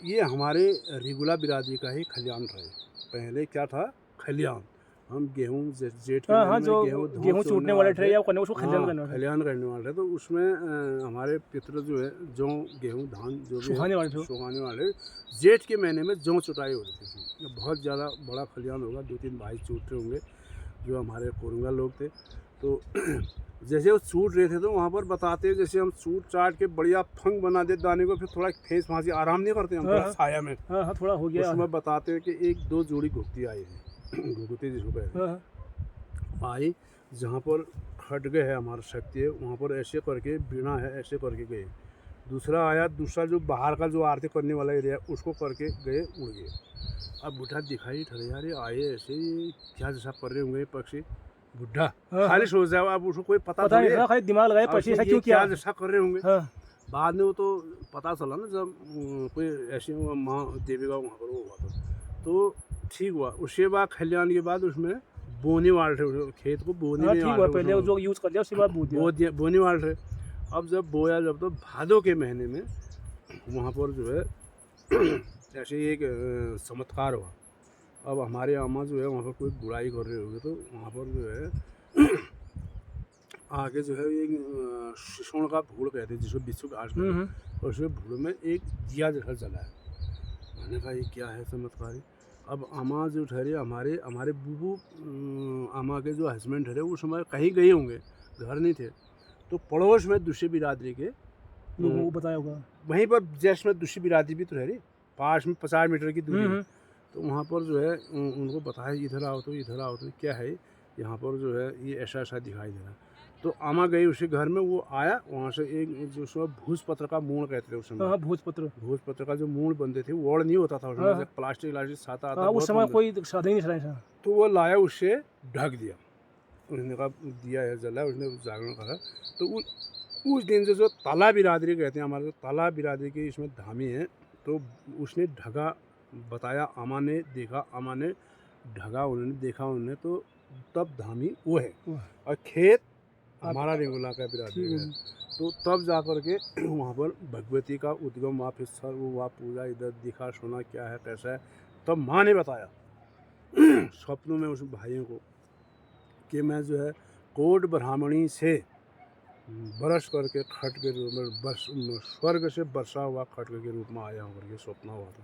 ये हमारे रेगुला बिरादरी का ही खलियान रहे। पहले क्या था, खलियान, हम गेहूँ जेठ के हाँ महीने हाँ, में जो गेहूँ चूटने वाले थे या करने उसको खलियान करने वाले, खलियान करने वाले थे। तो उसमें हमारे पितर जो है जौ गेहूँ धान जो भी सुखाने वाले थे। सुखाने वाले, जेठ के महीने में जौ चुटाई होती थी। बहुत ज़्यादा बड़ा खलियान होगा, 2-3 भाई चूटते होंगे जो हमारे कोरुंगा लोग थे। तो जैसे वो चूट रहे थे तो वहाँ पर बताते हैं जैसे हम चूट चाट के बढ़िया फंग बना दे दाने को, फिर थोड़ा फेस फांसी आराम नहीं करते हम, थोड़ा छाया में। हाँ हाँ, थोड़ा हो गया। उसमें बताते हैं कि 1-2 जोड़ी घुगती आई है, घुगती जिसको कहते हैं, आई जहाँ पर खटगे है हमारा शक्ति है, वहाँ पर ऐसे करके बिना है ऐसे करके गए। दूसरा आया, दूसरा जो बाहर का जो आरती करने वाला एरिया उसको करके गए, उड़ गए। अब बुढ़ा दिखाई ठहरे, यार ये आए ऐसे क्या जैसा कर रहे होंगे पक्षी, बुढ़ा खाली सोच जाए, अब उसको कोई पता नहीं नहीं था, खाली दिमाग लगाए पक्षी ऐसा क्यों किया। क्या जैसा कर रहे होंगे। हाँ। बाद में वो तो पता चला ना जब कोई ऐसी माँ देवी का वहाँ पर वो हुआ तो ठीक हुआ। उसके बाद खलियान के बाद उसमें बोने वाले थे, खेत को बोने हाँ, नहीं ठीक वाले हुआ, थे, पहले जो यूज़ कर लिया उसके बाद बो दिया। बोने वाले थे। अब जब बोया जब तो भादों के महीने में वहाँ पर जो है ऐसे एक चमत्कार हुआ। अब हमारे अम्मा जो है वहाँ पर कोई गुड़ाई कर रहे होंगे, तो वहाँ पर जो है आगे जो है एक शिशोण का भूड़ कहते हैं जिसको बिच्छू घास कहते हैं, और उसमें भूड़ में एक दिया जैसा जला है। मैंने कहा ये क्या है चमत्कारी। अब अम्मा जो ठहरे हमारे बूबू अम्मा के जो हस्बैंड ठहरे उस समय कहीं गए होंगे, घर नहीं थे। तो पड़ोस में दूसरी बिरादरी के लोगों को बताया होगा, वहीं पर जैसे में दूसरी बिरादरी भी तो ठहरी, पास में 50 मीटर की दूरी में। तो वहाँ पर जो है उनको बताया इधर आओ तो क्या है यहाँ पर जो है ये ऐसा ऐसा दिखाई दे रहा। तो आमा गई उसके घर में, वो आया वहाँ से एक जो उसमें भूजपत्र का मूण कहते थे उस समय। हाँ, भोजपत्र का जो मूण बनते थे वो नहीं होता था उसमें, प्लास्टिक छाता आता उस समय कोई साधन ही नहीं था। तो वो लाया, उससे ढक दिया, उसने कहा दिया है जला, उसने जागरण करा। तो उस दिन से जो ताला बिरादरी कहते हैं हमारे, ताला बिरादरी की इसमें धामी है, तो उसने ढगा बताया, अमा ने देखा, अमा ने ढगा, उन्होंने देखा उन्होंने, तो तब धामी वो है। और खेत हमारा रेगुला का बिरादरी है। तो तब जा कर के वहाँ पर भगवती का उद्गम वहाँ फिर सर वो वहाँ पूजा इधर दिखा सुना क्या है कैसा है। तब माँ ने बताया स्वप्नों में उस भाइयों को कि मैं जो है कोट ब्राह्मणी से बरस करके खट के रूप में स्वर्ग से बरसा हुआ खटके के रूप में आया हूँ करके स्वप्न हुआ था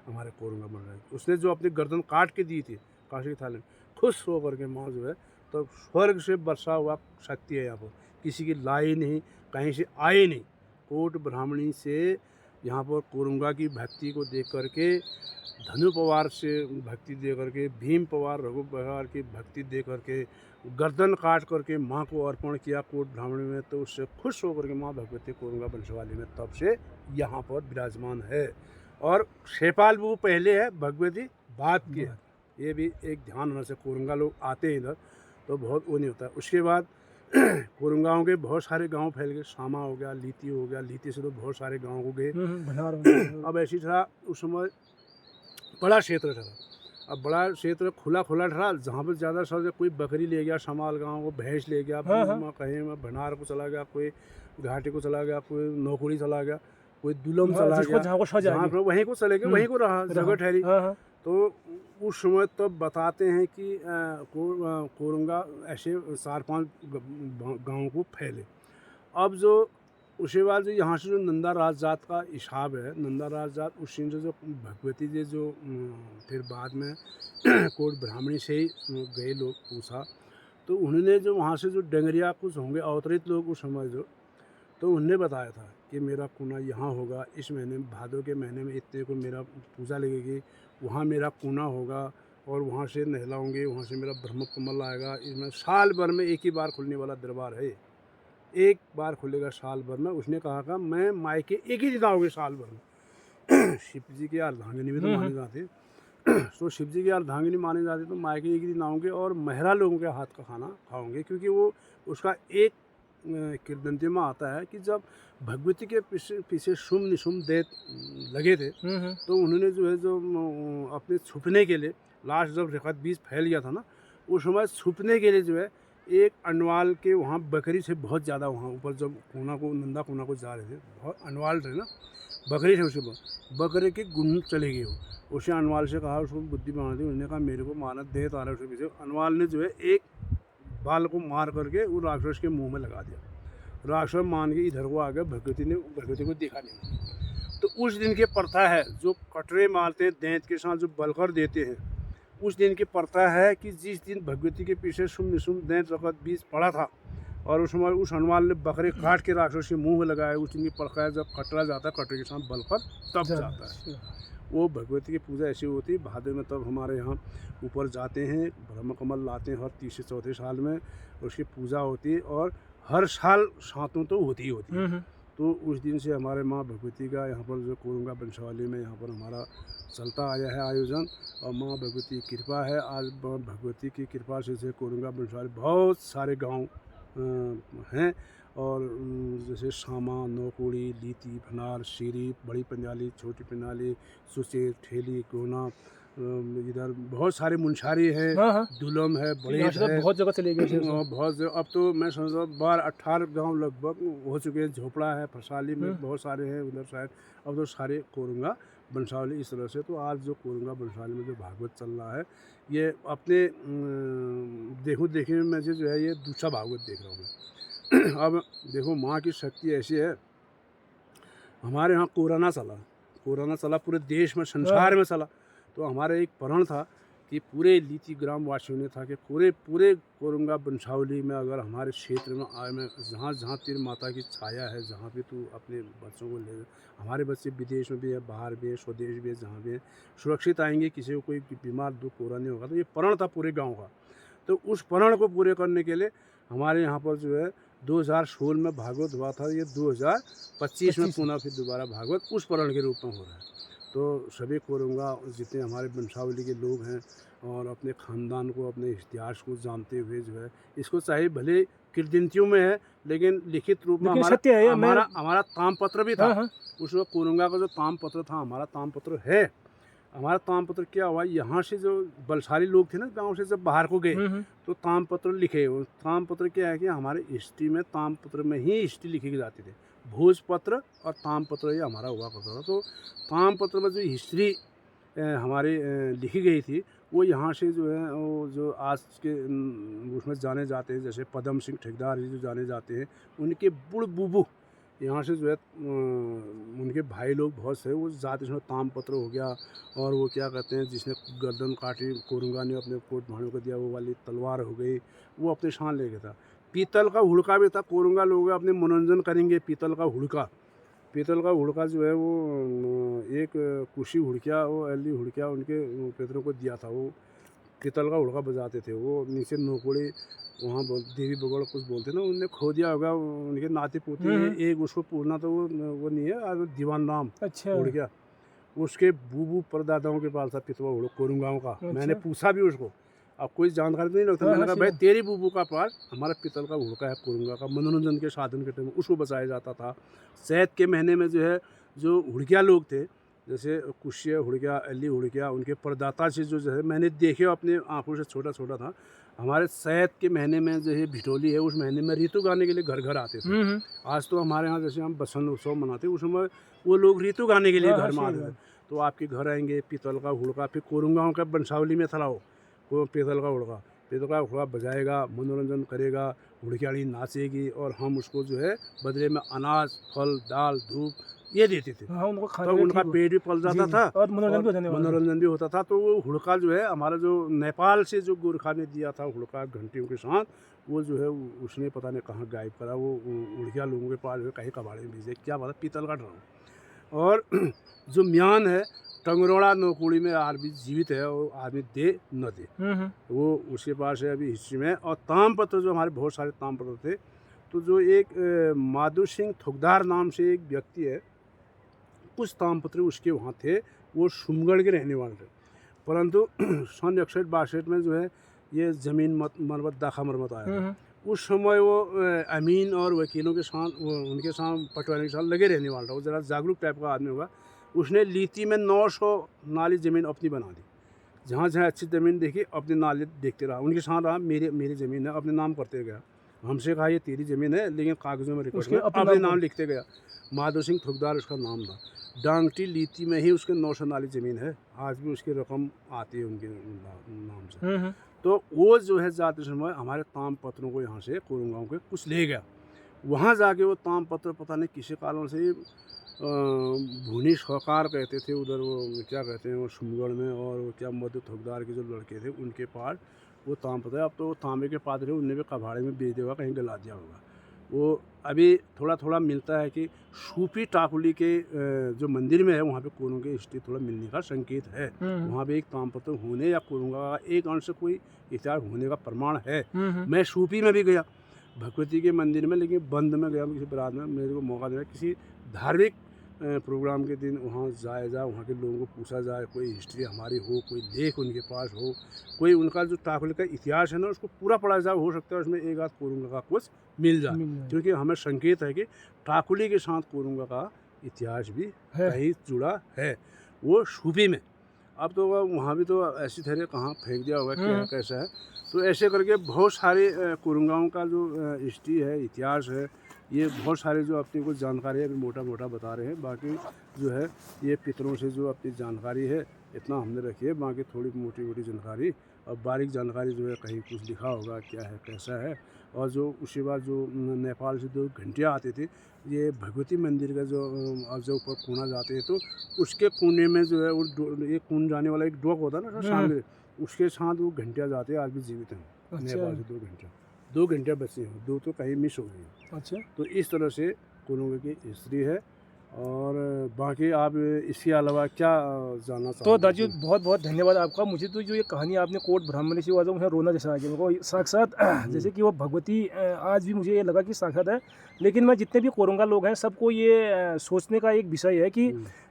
हमारे कोरुंगा बन रहे। उसने जो अपनी गर्दन काट के दी थी काशी की थाली में, खुश हो करके माँ जो है तो स्वर्ग से बरसा हुआ शक्ति है यहाँ पर, किसी की लाई नहीं, कहीं से आए नहीं। कोट ब्राह्मणी से यहाँ पर कोरुंगा की भक्ति को देख करके, धनु पवार से भक्ति दे करके, भीम पवार रघु पवार की भक्ति दे करके, गर्दन काट करके माँ को अर्पण किया कोट ब्राह्मणी में, तो उससे खुश होकर के माँ भगवती कोरुंगा बंशवाली में तब से यहाँ पर विराजमान है। और शेपाल वो पहले है, भगवती बाद की है। ये भी एक ध्यान होना से कोरुंगा लोग आते हैं इधर तो बहुत वो नहीं होता है। उसके बाद कोरुंगाओं के बहुत सारे गांव फैल गए, शामा हो गया, लीती हो गया, लीती से तो बहुत सारे गांव हो गए। भंडार हो गया। अब ऐसी था उस समय बड़ा क्षेत्र था। अब बड़ा क्षेत्र खुला खुला था, जहाँ पर ज़्यादा से कोई बकरी ले गया शमाल गाँव को, भैंस ले गया, कहीं में भंडार को चला गया, कोई घाटी को चला गया, कोई नौकरी चला गया, कोई दुलम चला गया, जहाँ पर वहीं को चले गए, वहीं को रहा, जगह ठहरी। तो उस समय तब बताते हैं कि कोरुंगा ऐसे 4-5 गाँव को फैले। अब जो उसके बाद जो यहाँ से जो नंदा राज जात का हिसाब है, नंदा राज जात उस दिन से जो भगवती जी जो फिर बाद में कोट ब्राह्मणी से ही गए लोग पूछा, तो उन्होंने जो वहाँ से जो डंगरिया कुछ होंगे अवतरित लोग उस समय जो, तो उन्होंने बताया था कि मेरा कुना यहाँ होगा, इस महीने में भादों के महीने में इतने को मेरा पूजा लगेगी, वहाँ मेरा कुना होगा और वहाँ से नहलाऊंगे, वहाँ से मेरा ब्रह्म कमल आएगा। इसमें साल भर में एक ही बार खुलने वाला दरबार है, एक बार खुलेगा साल भर में। उसने कहा था मैं मायके एक ही दिन आओगे साल भर में। शिव जी की अर्धांगिनी भी तो माने जाते, तो शिव जी की अर्धांगिनी माने जाते, तो मायके एक ही दिन आओगे और महरा लोगों के हाथ का खाना खाओगे। क्योंकि वो उसका एक किरदंती में आता है कि जब भगवती के पीछे शुम निशुम दैत लगे थे, तो उन्होंने जो है जो अपने छुपने के लिए, लास्ट जब रेखत बीज फैल गया था ना, उस समय छुपने के लिए जो है एक अनवाल के वहाँ बकरी से बहुत ज़्यादा, वहाँ ऊपर जब कोना को नंदा कोना को जा रहे थे, बहुत अनवाल थे ना, बकरी से, उसके बकरे के गुण चले गए। वो उसे अनवाल से कहा, उसको बुद्धि बना दी, उन्होंने कहा मेरे को मानत दे तो आ रहा है। उसके पीछे अनवाल ने जो है एक बाल को मार करके वो राक्षस के मुंह में लगा दिया। राक्षस मान के इधर को आ गया, भगवती को देखा नहीं। तो उस दिन की प्रथा है, जो कटरे मारते हैं दैंत के साथ जो बलकर देते हैं, उस दिन की प्रथा है कि जिस दिन भगवती के पीछे शुम निशुम दैंत रखत बीज पड़ा था और उस समय उस हनुमान ने बकरे काट के राक्षस के मुंह में लगाया, उस दिन की प्रथा है जब कटरा जाता है कटरे के साथ बलकर तब जाता है। वो भगवती की पूजा ऐसी होती है भादो में। तब हमारे यहाँ ऊपर जाते हैं, ब्रह्म कमल लाते हैं हर 3 से 4 साल में, उसकी पूजा होती है और हर साल सातों तो होती ही होती है। तो उस दिन से हमारे माँ भगवती का यहाँ पर जो कोरुंगा बंशवाली में यहाँ पर हमारा चलता आया है आयोजन, और माँ भगवती की कृपा है। आज भगवती की कृपा से कोरुंगा बंशवाली बहुत सारे गांव हैं, और जैसे शामा, नौकुड़ी, लीती, भनार, सीरी, बड़ी पंजाली, छोटी पंजाली, सुचेत, ठेली, गोना, इधर बहुत सारे मुंशारी हैं, दुलम है, बड़ेज है, बहुत जगह चले गए। बहुत अब तो मैं समझ रहा हूँ 12-18 गाँव लगभग हो चुके हैं। झोपड़ा है, फसाली में बहुत सारे हैं उधर साइड। अब तो सारे कोरुंगा बंशावली इस तरह से। तो आज जो कोरुंगा बंशावली में जो भागवत चल रहा है, ये अपने देखने में मुझे जो है ये दूसरा भागवत देख रहा हूँ मैं। अब देखो माँ की शक्ति ऐसी है, हमारे यहाँ कोरोना चला पूरे देश में, संसार में चला। तो हमारा एक प्रण था कि पूरे लीती ग्राम वासियों ने था कि पूरे कोरुंगा बंशावली में अगर हमारे क्षेत्र में आए, में जहाँ तेरी माता की छाया है, जहाँ पे तू अपने बच्चों को ले, हमारे बच्चे विदेश में भी है, बाहर भी है, स्वदेश भी है, जहाँ भी है सुरक्षित आएंगे, किसी को कोई बीमार दुख कोरा नहीं होगा। तो ये प्रण था पूरे गाँव का। तो उस प्रण को पूरे करने के लिए हमारे यहाँ पर जो है 2016 में भागवत हुआ था, ये 2025 में पुनः फिर दोबारा भागवत उस प्रण के रूप में हो रहा है। तो सभी कोरुंगा जितने हमारे बंशावली के लोग हैं और अपने ख़ानदान को, अपने इतिहास को जानते हुए जो है, इसको चाहे भले किरदंतियों में है लेकिन लिखित रूप में हमारा तामपत्र भी था। उसमें कोरुंगा का जो तामपत्र था, हमारा तामपत्र है। हमारा तामपत्र क्या हुआ, यहाँ से जो बलशाली लोग थे ना गांव से जब बाहर को गए तो तामपत्र लिखे। तामपत्र क्या है कि हमारे हिस्ट्री में तामपत्र में ही हिस्ट्री लिखी जाती थी। भोजपत्र और तामपत्र ये हमारा हुआ करता था। तो तामपत्र में जो हिस्ट्री हमारी लिखी गई थी वो यहाँ से जो है वो जो आज के उसमें जाने जाते हैं, जैसे पदम सिंह ठेकेदार जी जो जाने जाते हैं, उनके बुढ़ बुबू यहाँ से जो है उनके भाई लोग बहुत से वो जाते, इसमें तामपत्र हो गया। और वो क्या कहते हैं, जिसने गर्दन काटी कोरुंगा ने अपने कोट भाणों को दिया, वो वाली तलवार हो गई, वो अपने शान ले गया था। पीतल का हुड़का भी था। कोरुंगा लोग अपने मनोरंजन करेंगे, पीतल का हुड़का पीतल का हुड़का जो है वो एक कुशी हुड़किया वो एली हुड़किया उनके पितरों को दिया था। वो पीतल का हुड़का बजाते थे। वो नीचे नोकोड़े वहाँ बोल देवी बगड़ कुछ बोलते ना, उनने खो दिया होगा उनके नाते पोते हम्म। एक उसको पूछना तो वो नहीं है। और दीवान राम अच्छा। हुड़किया उसके बूबू परदादाओं के पास था पितवा हुड़क कोरुंगांव का। अच्छा। मैंने पूछा भी उसको, अब कोई जानकारी नहीं लगता। हाँ, मैंने हाँ, कहा सही भाई बात। तेरी बूबू का पास हमारा पितल का हुड़का है कोरुंगा का, मनोरंजन के साधन के टाइम में उसको बचाया जाता था। शैद के महीने में जो है जो हुड़किया लोग थे, जैसे कुशिया हुड़किया अली हुड़किया, उनके परदाता से जो है मैंने देखे अपने आंखों से, छोटा छोटा था। हमारे शैद के महीने में जो है भिटोली है, उस महीने में ऋतु गाने के लिए घर घर आते थे। हम्म। आज तो हमारे यहाँ जैसे हम बसंत उत्सव मनाते उस समय वो लोग ऋतु गाने के लिए हाँ, हाँ, घर में सही आते थे। बात। तो आपके घर आएंगे पीतल का हुड़का, फिर कोरुंगांव का बंसावली में था वो पीतल का हुड़का, पीतल का हुड़का बजाएगा, मनोरंजन करेगा, हुड़कियाड़ी नाचेगी और हम उसको जो है बदले में अनाज फल दाल धूप ये देते थे। हाँ, उनको खाने तो का उनका ठीक हो। पेट भी पल जी, जाता जी। था और मनोरंजन और भी होने वाला था। मनोरंजन भी होता था। तो वो हुड़का जो है हमारा जो नेपाल से जो गोरखा ने दिया था हुड़का घंटियों के साथ, वो जो है उसने पता नहीं कहाँ गायब करा। वो उड़किया लोगों के पास जो है कहीं कबाड़े में भेजे, क्या पता, पीतल का ड्रम। और जो म्यान है टंगरोड़ा नौकुड़ी में आदमी जीवित है, वो आदमी दे न दे वो उसके पास है अभी हिस्ट्री में। और तामपत्र जो हमारे बहुत सारे तामपत्र थे, तो जो एक माधु सिंह थुकदार नाम से एक व्यक्ति है, कुछ तामपत्र उसके वहाँ थे, वो सुमगढ़ के रहने वाले थे। परंतु सन 61-62 में जो है ये ज़मीन मरम्मत दाखा मरम्मत आया था। उस समय वो अमीन और वकीलों के साथ उनके साथ पटवारी के साथ लगे रहने वाला था। वो ज़रा जागरूक टाइप का आदमी होगा। उसने लीती में 900 नाली ज़मीन अपनी बना दी। जहाँ जहाँ अच्छी ज़मीन देखी अपनी नाली देखते रहा, उनके साथ रहा, मेरी ज़मीन है, अपने नाम करते गया। हमसे कहा ये तेरी ज़मीन है, लेकिन कागज़ों में रिकॉर्ड में अपने नाम लिखते गया। माधो सिंह थुकदार उसका नाम था। डांगटी लीती में ही उसके 900 नाली ज़मीन है, आज भी उसकी रकम आती है उनके नाम से। तो वो जो है जाते समय हमारे ताम पत्रों को यहाँ से कोरुंगांव के कुछ ले गया। वहाँ जाके वो ताम पत्र पता नहीं किसी कारण से भुनी सौकार कहते थे उधर, वो क्या कहते हैं वो सुमगढ़ में, और वो क्या मधु थुकदार के जो लड़के थे उनके पास वो ताम पत्र है। अब तो वो तांबे के पात्र उनने भी कबाड़े में बेच दिया होगा, कहीं गला दिया होगा। वो अभी थोड़ा थोड़ा मिलता है कि सूफी टाकुली के जो मंदिर में है वहाँ पे कोरुंगा की हिस्ट्री थोड़ा मिलने का संकेत है। वहाँ पे एक तामपत्र होने या कोरुंगा का एक अंश से कोई इतिहास होने का प्रमाण है। मैं सूफी में भी गया भगवती के मंदिर में, लेकिन बंद में गया किसी बरात में, मेरे को मौका दिया किसी धार्मिक प्रोग्राम के दिन वहाँ जाया जाए, वहाँ के लोगों को पूछा जाए, कोई हिस्ट्री हमारी हो, कोई लेख उनके पास हो, कोई उनका जो टाकुली का इतिहास है ना उसको पूरा पढ़ा जाए। हो सकता है उसमें एक आध कोरुंगा का कुछ मिल जाए, क्योंकि हमें संकेत है कि टाकुली के साथ कोरुंगा का इतिहास भी कहीं जुड़ा है, वो सूफी में। अब तो वहाँ भी तो ऐसी तरह कहाँ फेंक दिया होगा, क्या है कैसा है। तो ऐसे करके बहुत सारे कोरुंगाओं का जो हिस्ट्री है, इतिहास है, ये बहुत सारे जो अपनी को जानकारी है अभी मोटा मोटा बता रहे हैं। बाकी जो है ये पितरों से जो अपनी जानकारी है इतना हमने रखी है, बाकी थोड़ी मोटी मोटी जानकारी और बारीक जानकारी जो है कहीं कुछ लिखा होगा क्या है कैसा है। और जो उसके बाद जो नेपाल से 2 घंटियाँ आती थी, ये भगवती मंदिर का जो ऊपर कोना जाते हैं, तो उसके कोने में जो है वो ये कून जाने वाला एक डोक होता है ना सामने, उसके साथ वो घंटियाँ जाते हैं, आज भी जीवित हैं। नेपाल से 2 घंटियाँ बची हैं, 2 तो कहीं मिस हो गई। अच्छा, तो इस तरह से कोरुंगा की हिस्ट्री है। और बाकी आप इसके अलावा क्या जानना चाहते हैं? तो दाजू बहुत बहुत धन्यवाद आपका। मुझे तो जो ये कहानी आपने कोट ब्राह्मणी से मुझे रोना जैसा आ गया, मेरे को साक्षात जैसे कि वो भगवती आज भी मुझे ये लगा कि साक्षात है। लेकिन मैं जितने भी कोरुंगा लोग हैं सबको ये सोचने का एक विषय है कि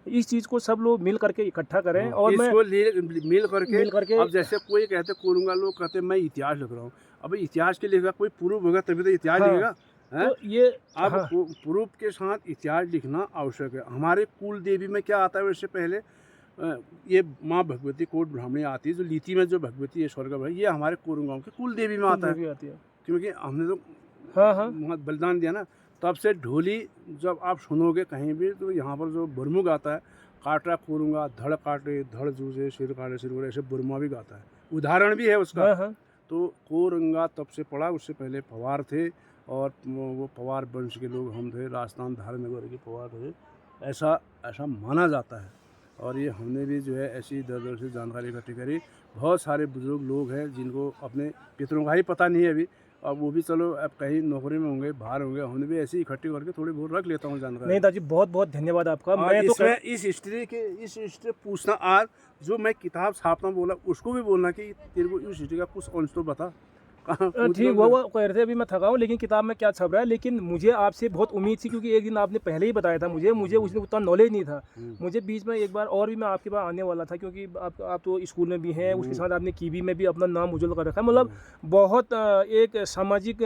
इस चीज़ को सब लोग मिल करके इकट्ठा करें। और मैं मिल करके अब जैसे कोई कहते कोरुंगा लोग कहते मैं इतिहास लिख रहा हूँ, अब इतिहास के लिखेगा कोई प्रूफ होगा तभी तो इतिहास लिखेगा। तो ये अब प्रूफ के साथ इतिहास लिखना आवश्यक है। हमारे कुल देवी में क्या आता है, वैसे पहले ये माँ भगवती कोट ब्राह्मणी आती है, जो लीती में जो भगवती है स्वर्ग भाई, ये हमारे कोरुंगांव के कुल देवी में आता है, क्योंकि हमने तो बलिदान दिया ना। तब से ढोली जब आप सुनोगे कहीं भी तो यहाँ पर जो बुरमुग आता है, काटा कोरुंगा धड़ काटे धड़ जूझे सिर काटे सिर, ऐसे बुरमा भी गाता है, उदाहरण भी है उसका। तो कोरुंगा तब से पड़ा, उससे पहले पवार थे और वो पवार वंश के लोग हम थे, राजस्थान धारनगर के पवार थे, ऐसा माना जाता है। और ये हमने भी जो है ऐसी इधर से जानकारी इकट्ठी करी। बहुत सारे बुजुर्ग लोग हैं जिनको अपने पितरों का ही पता नहीं है अभी, अब वो भी चलो अब कहीं नौकरी में होंगे, बाहर होंगे, हमने भी ऐसे ही इकट्ठी करके थोड़ी बहुत रख लेता हूँ जानकारी। नहीं दादाजी, बहुत बहुत धन्यवाद आपका। और मैं तो इसमें इस हिस्ट्री पूछना, आज जो मैं किताब छापता हूँ बोला उसको भी बोलना कि तेरे को इस हिस्ट्री का कुछ अंश तो बता। कहाँ ठीक, वो कह रहे थे अभी मैं थका हूँ, लेकिन किताब में क्या छप रहा है। लेकिन मुझे आपसे बहुत उम्मीद थी, क्योंकि एक दिन आपने पहले ही बताया था मुझे उसमें उतना नॉलेज नहीं था। मुझे बीच में एक बार और भी मैं आपके पास आने वाला था, क्योंकि आप तो स्कूल में भी हैं, उसके साथ आपने कीवी में भी अपना नाम उज्जवल कर रखा है। मतलब बहुत एक सामाजिक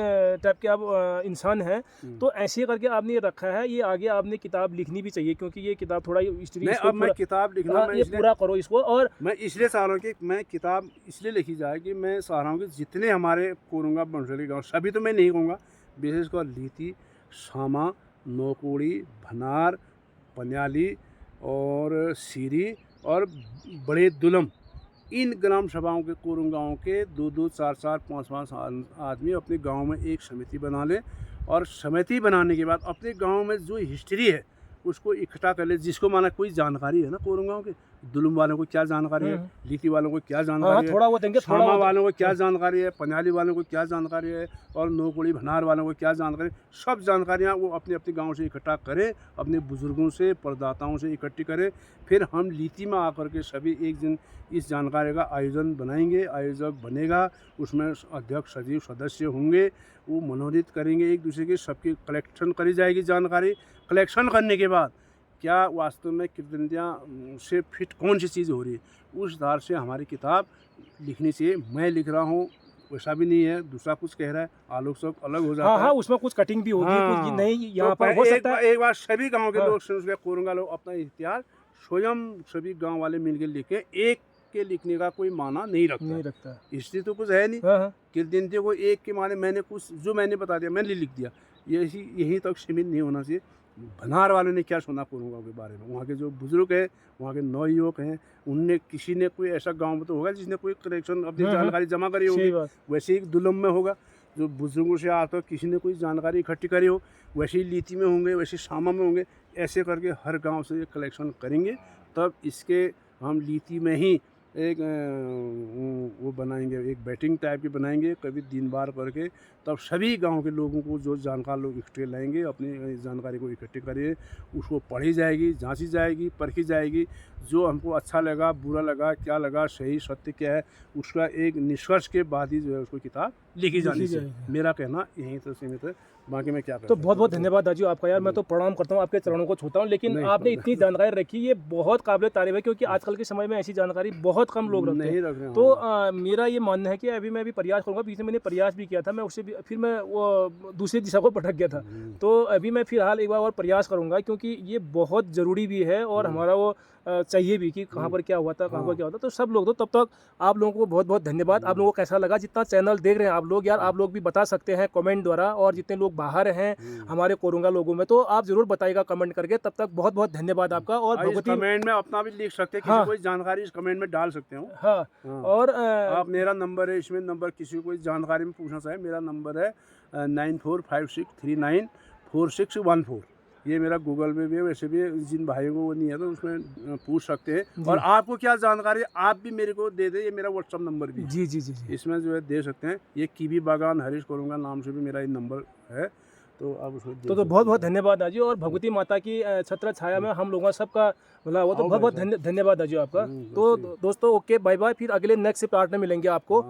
टाइप के आप इंसान हैं। तो ऐसे करके आपने ये रखा है, ये आगे आपने किताब लिखनी भी चाहिए, क्योंकि ये किताब थोड़ा हिस्ट्री, अब मैं किताब लिखना, मैं ये पूरा करो इसको। और मैं इसलिए चाह रहा हूँ कि मैं किताब इसलिए लिखी जाए कि मैं चाह रहा हूँ कि जितने हमारे कोरुंगा बंशाली गाँव, सभी तो मैं नहीं कहूँगा, विशेषकर लीती, सामा, नौकोड़ी, भनार, पन्याली और सीरी और बड़े दुलम, इन ग्राम सभाओं के कोरुंगाओं के 2-2, 4-4, 5-5 आदमी अपने गांव में एक समिति बना ले, और समिति बनाने के बाद अपने गांव में जो हिस्ट्री है उसको इकट्ठा कर ले। जिसको माना कोई जानकारी है ना कोरुंगाओं के, दुलुम वालों को क्या जानकारी है, लीती वालों को क्या जानकारी है, थोड़ा वो देंगे, सामा वालों को क्या जानकारी है, पन्याली वालों को क्या जानकारी है, और नौकुड़ी भनार वालों को क्या जानकारी, सब जानकारियाँ वो अपने अपने गांव से इकट्ठा करें, अपने बुजुर्गों से, परदाताओं से इकट्ठी करें। फिर हम लीती में आकर के सभी एक दिन इस जानकारी का आयोजन बनाएंगे, आयोजक बनेगा, उसमें अध्यक्ष, सचिव, सदस्य होंगे, वो मनोनीत करेंगे एक दूसरे की, सबकी कलेक्शन करी जाएगी जानकारी। कलेक्शन करने के बाद क्या वास्तव में कितनियाँ से फिट कौन सी चीज़ हो रही है, उस आधार से हमारी किताब लिखनी चाहिए। मैं लिख रहा हूँ वैसा भी नहीं है, दूसरा कुछ कह रहा है, आलोक सब अलग हो जाता है। उसमें कुछ कटिंग भी होगी, कुछ नहीं यहाँ तो पर हो सकता है। एक बार सभी गांव के लोग सुन सके, कोरुंगा लोग अपना इतिहास स्वयं सभी गांव वाले मिलकर लिखे, एक के लिखने का कोई माना नहीं रखता। इसलिए तो कुछ है नहीं कि दिन को एक के माने मैंने कुछ जो मैंने बता दिया मैंने लिख दिया, यही तक सीमित नहीं होना चाहिए। भनार वालों ने क्या सुना कोरुंगा के बारे में, वहाँ के जो बुजुर्ग हैं, वहाँ के नवयुवक हैं, उनने किसी ने कोई ऐसा गांव में तो होगा जिसने कोई कलेक्शन अपनी जानकारी जमा करी होगी, वैसे ही दुलम में होगा जो बुजुर्गों से आता किसी ने कोई जानकारी इकट्ठी करी हो, वैसे ही लीती में होंगे, वैसे सामा में होंगे। ऐसे करके हर गांव से ये कलेक्शन करेंगे, तब इसके हम लीती में ही एक वो बनाएंगे, एक बैटिंग टाइप की बनाएंगे कभी दिन बार करके, तब सभी गांव के लोगों को जो जानकार लोग इकट्ठे लाएंगे, अपनी जानकारी को इकट्ठी करिए, उसको पढ़ी जाएगी, जांची जाएगी, परखी जाएगी, जो हमको अच्छा लगा, बुरा लगा, क्या लगा, सही सत्य क्या है, उसका एक निष्कर्ष के बाद ही जो है उसको किताब लिखी जानी चाहिए। मेरा कहना यहीं तो सीमित है, बाकी मैं क्या तो बहुत बहुत धन्यवाद दाजू आपका। यार मैं तो प्रणाम करता हूँ, आपके चरणों को छूता हूँ, लेकिन आपने इतनी जानकारी रखी, ये बहुत काबिल तारीफ है, क्योंकि आजकल के समय में ऐसी जानकारी बहुत कम लोग रखते हैं। तो मेरा ये मानना है कि अभी मैं भी प्रयास करूँगा, बीच में मैंने प्रयास भी किया था, मैं उससे फिर मैं वो दूसरी दिशा को भटक गया था। तो अभी मैं फिलहाल एक बार और प्रयास करूँगा, क्योंकि ये बहुत ज़रूरी भी है और हमारा वो चाहिए भी कि कहाँ पर क्या हुआ था, कहाँ पर क्या होता। तो सब लोग, तो तब तक आप लोगों को बहुत बहुत धन्यवाद। आप लोगों को कैसा लगा, जितना चैनल देख रहे हैं आप लोग, यार आप लोग भी बता सकते हैं कमेंट द्वारा, और जितने लोग बाहर हैं हमारे कोरुंगा लोगों में, तो आप जरूर बताइएगा कमेंट करके। तब तक बहुत बहुत धन्यवाद आपका। और भगवती कमेंट में अपना भी लिख सकते हैं, किसी कोई जानकारी इस कमेंट में डाल सकते हो। और आप, मेरा नंबर है इसमें, नंबर किसी को कोई जानकारी में पूछना चाहे, मेरा नंबर है 9456394614। ये मेरा गूगल में भी है, वैसे भी जिन भाइयों को वो नहीं है तो उसमें पूछ सकते हैं। और आपको क्या जानकारी आप भी मेरे को दे दे, ये मेरा व्हाट्सअप नंबर भी है। जी, इसमें जो है दे सकते हैं। ये कीवी बागान हरीश कोरुंगा नाम से भी मेरा ये नंबर है, तो आप उसको तो बहुत बहुत धन्यवाद दाजू। और भगवती माता की छत्र छाया में हम लोगों सबका मतलब वो तो बहुत बहुत धन्यवाद दाजू आपका। तो दोस्तों ओके, बाय बाय, फिर अगले नेक्स्ट पार्ट में मिलेंगे आपको।